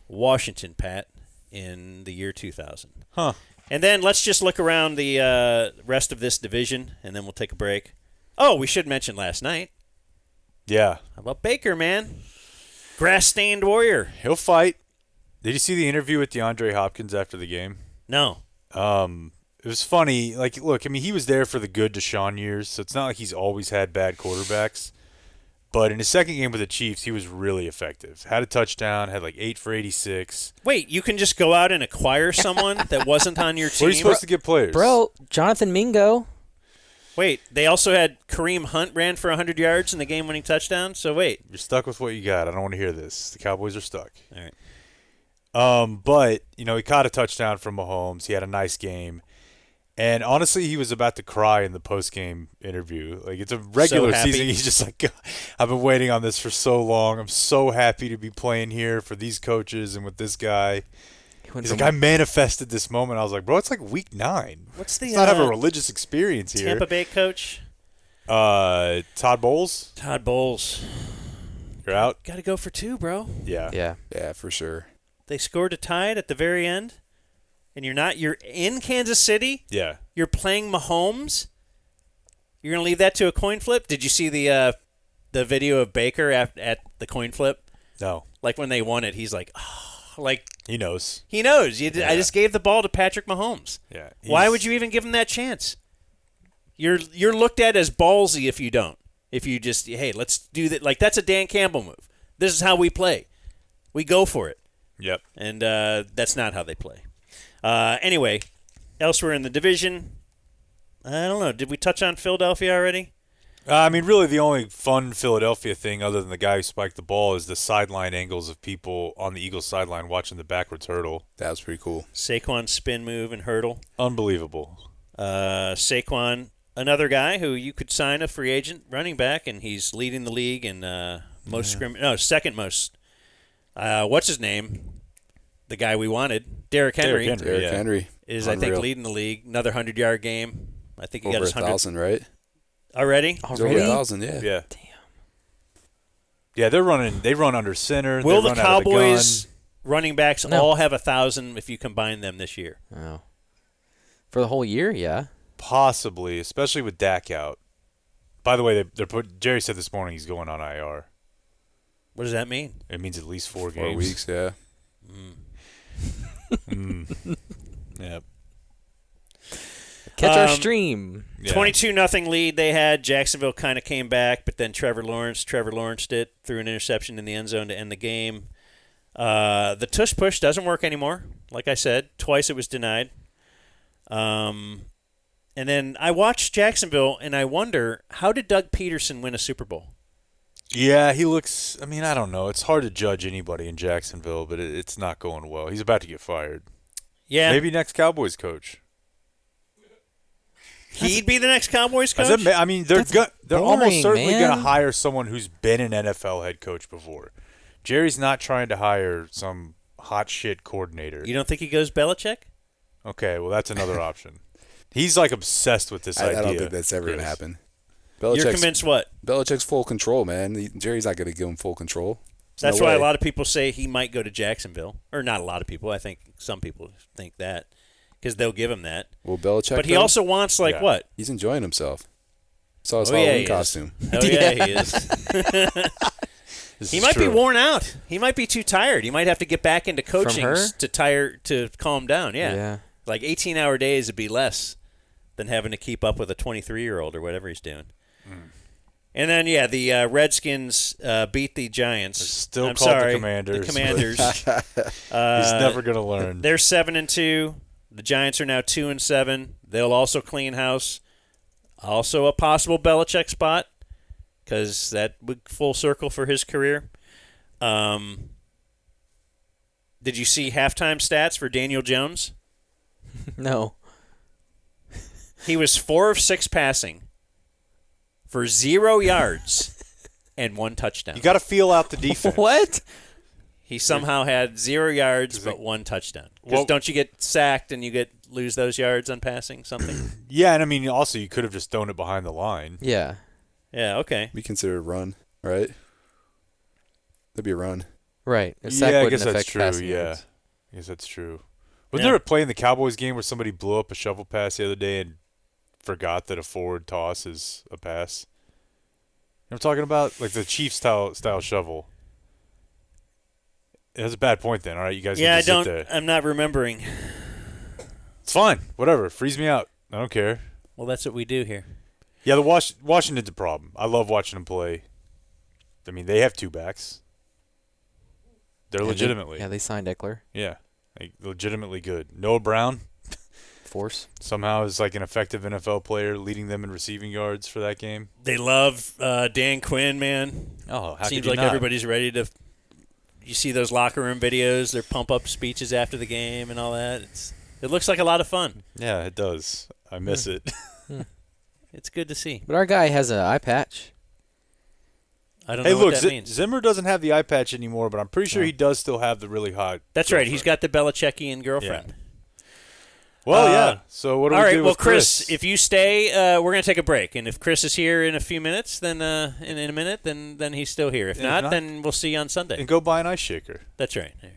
Washington, Pat, in the year 2000. Huh. And then let's just look around the rest of this division, and then we'll take a break. Oh, we should mention last night. Yeah. How about Baker, man? Grass-stained warrior. He'll fight. Did you see the interview with DeAndre Hopkins after the game? No. It was funny. Like, look, I mean, he was there for the good Deshaun years, so it's not like he's always had bad quarterbacks. But in his second game with the Chiefs, he was really effective. Had a touchdown, had like 8 for 86. Wait, you can just go out and acquire someone that wasn't on your team? Where are you supposed to get players? Bro, Jonathan Mingo. Wait, they also had Kareem Hunt ran for 100 yards in the game-winning touchdown? So wait. You're stuck with what you got. I don't want to hear this. The Cowboys are stuck. All right. But, he caught a touchdown from Mahomes. He had a nice game. And honestly, he was about to cry in the post-game interview. Like, it's a regular season. He's just like, I've been waiting on this for so long. I'm so happy to be playing here for these coaches and with this guy. He's like, I manifested this moment. I was like, bro, it's like week 9. What's the Let's not have a religious experience here. Tampa Bay coach? Todd Bowles? Todd Bowles. You're out? Got to go for 2, bro. Yeah. Yeah, for sure. They scored a tie at the very end, and you're in Kansas City. Yeah. You're playing Mahomes. You're going to leave that to a coin flip? Did you see the video of Baker at the coin flip? No. Like when they won it, he's like, oh, like he knows. He knows. I just gave the ball to Patrick Mahomes. Yeah. Why would you even give him that chance? You're looked at as ballsy if you don't. If you just, hey, let's do that. Like, that's a Dan Campbell move. This is how we play. We go for it. Yep. And that's not how they play. Anyway, elsewhere in the division, I don't know. Did we touch on Philadelphia already? I mean, really, the only fun Philadelphia thing, other than the guy who spiked the ball, is the sideline angles of people on the Eagles sideline watching the backwards hurdle. That was pretty cool. Saquon's spin move and hurdle. Unbelievable. Saquon, another guy who you could sign a free agent running back, and he's leading the league in second most. What's his name? The guy we wanted, Derrick Henry. Derrick Henry is, I think, leading the league. Another 100-yard game. I think he got his 1,000, right? Already? Over 1,000, yeah. Yeah. Damn. Yeah, they run under center. Will they the run out of the Cowboys gun. running backs all have 1,000 if you combine them this year? Oh. For the whole year, yeah. Possibly, especially with Dak out. By the way, Jerry said this morning he's going on IR. What does that mean? It means at least 4 games. 4 weeks, yeah. Yep. Catch our stream. 22-0 lead they had. Jacksonville kind of came back, but then Trevor Lawrenced it, threw an interception in the end zone to end the game. The tush push doesn't work anymore. Like I said, twice it was denied. And then I watched Jacksonville, and I wonder, how did Doug Peterson win a Super Bowl? Yeah, he looks. I mean, I don't know. It's hard to judge anybody in Jacksonville, but it's not going well. He's about to get fired. Yeah. Maybe next Cowboys coach. He'd be the next Cowboys coach? I mean, they're boring, almost certainly man. going to hire someone who's been an NFL head coach before. Jerry's not trying to hire some hot shit coordinator. You don't think he goes Belichick? Okay, well, that's another option. He's like obsessed with this idea. I don't think that's ever going to happen. You're convinced what? Belichick's full control, man. Jerry's not going to give him full control. That's why a lot of people say he might go to Jacksonville. Or not a lot of people. I think some people think that. Because they'll give him that. Well, Belichick, but he also wants, what? He's enjoying himself. Saw his Halloween Halloween costume. Oh, yeah, he is. He might be worn out. He might be too tired. He might have to get back into coaching to calm down. Yeah. Like 18-hour days would be less than having to keep up with a 23-year-old or whatever he's doing. And then, the Redskins beat the Giants. They're still called the Commanders. The Commanders. He's never going to learn. They're 7-2. The Giants are now 2-7. They'll also clean house. Also a possible Belichick spot because that would full circle for his career. Did you see halftime stats for Daniel Jones? No. He was 4 of 6 passing for 0 yards and 1 touchdown. You got to feel out the defense. What? He somehow had 0 yards but 1 touchdown. Because don't you get sacked and you lose those yards on passing something? Yeah, and I mean, also you could have just thrown it behind the line. Yeah. Yeah, okay. We consider a run, right? That'd be a run. Right. I guess that's true. Yeah. I guess that's true. Wasn't there a play in the Cowboys game where somebody blew up a shovel pass the other day and forgot that a forward toss is a pass? You know what I'm talking about? Like the Chiefs style shovel. That's a bad point then. All right, you guys can just sit there. I'm not remembering. It's fine. Whatever. Freeze me out. I don't care. Well, that's what we do here. Yeah, the Washington's a problem. I love watching them play. I mean, they have 2 backs. They're legitimately. They signed Eckler. Yeah, like, legitimately good. Noah Brown. Force. Somehow is like an effective NFL player, leading them in receiving yards for that game. They love Dan Quinn, man. Oh, how Seems could you like not? everybody's ready to. You see those locker room videos, their pump-up speeches after the game and all that. It looks like a lot of fun. Yeah, it does. I miss it. It's good to see. But our guy has an eye patch. I don't know what that means. Zimmer doesn't have the eye patch anymore, but I'm pretty sure he does still have the really hot. That's right. He's got the Belichickian girlfriend. Yeah. Well, yeah. So what do we do with All right. Well, Chris, if you stay, we're going to take a break. And if Chris is here in a few minutes, then in a minute, then he's still here. If not, then we'll see you on Sunday. And go buy an ice shaker. That's right.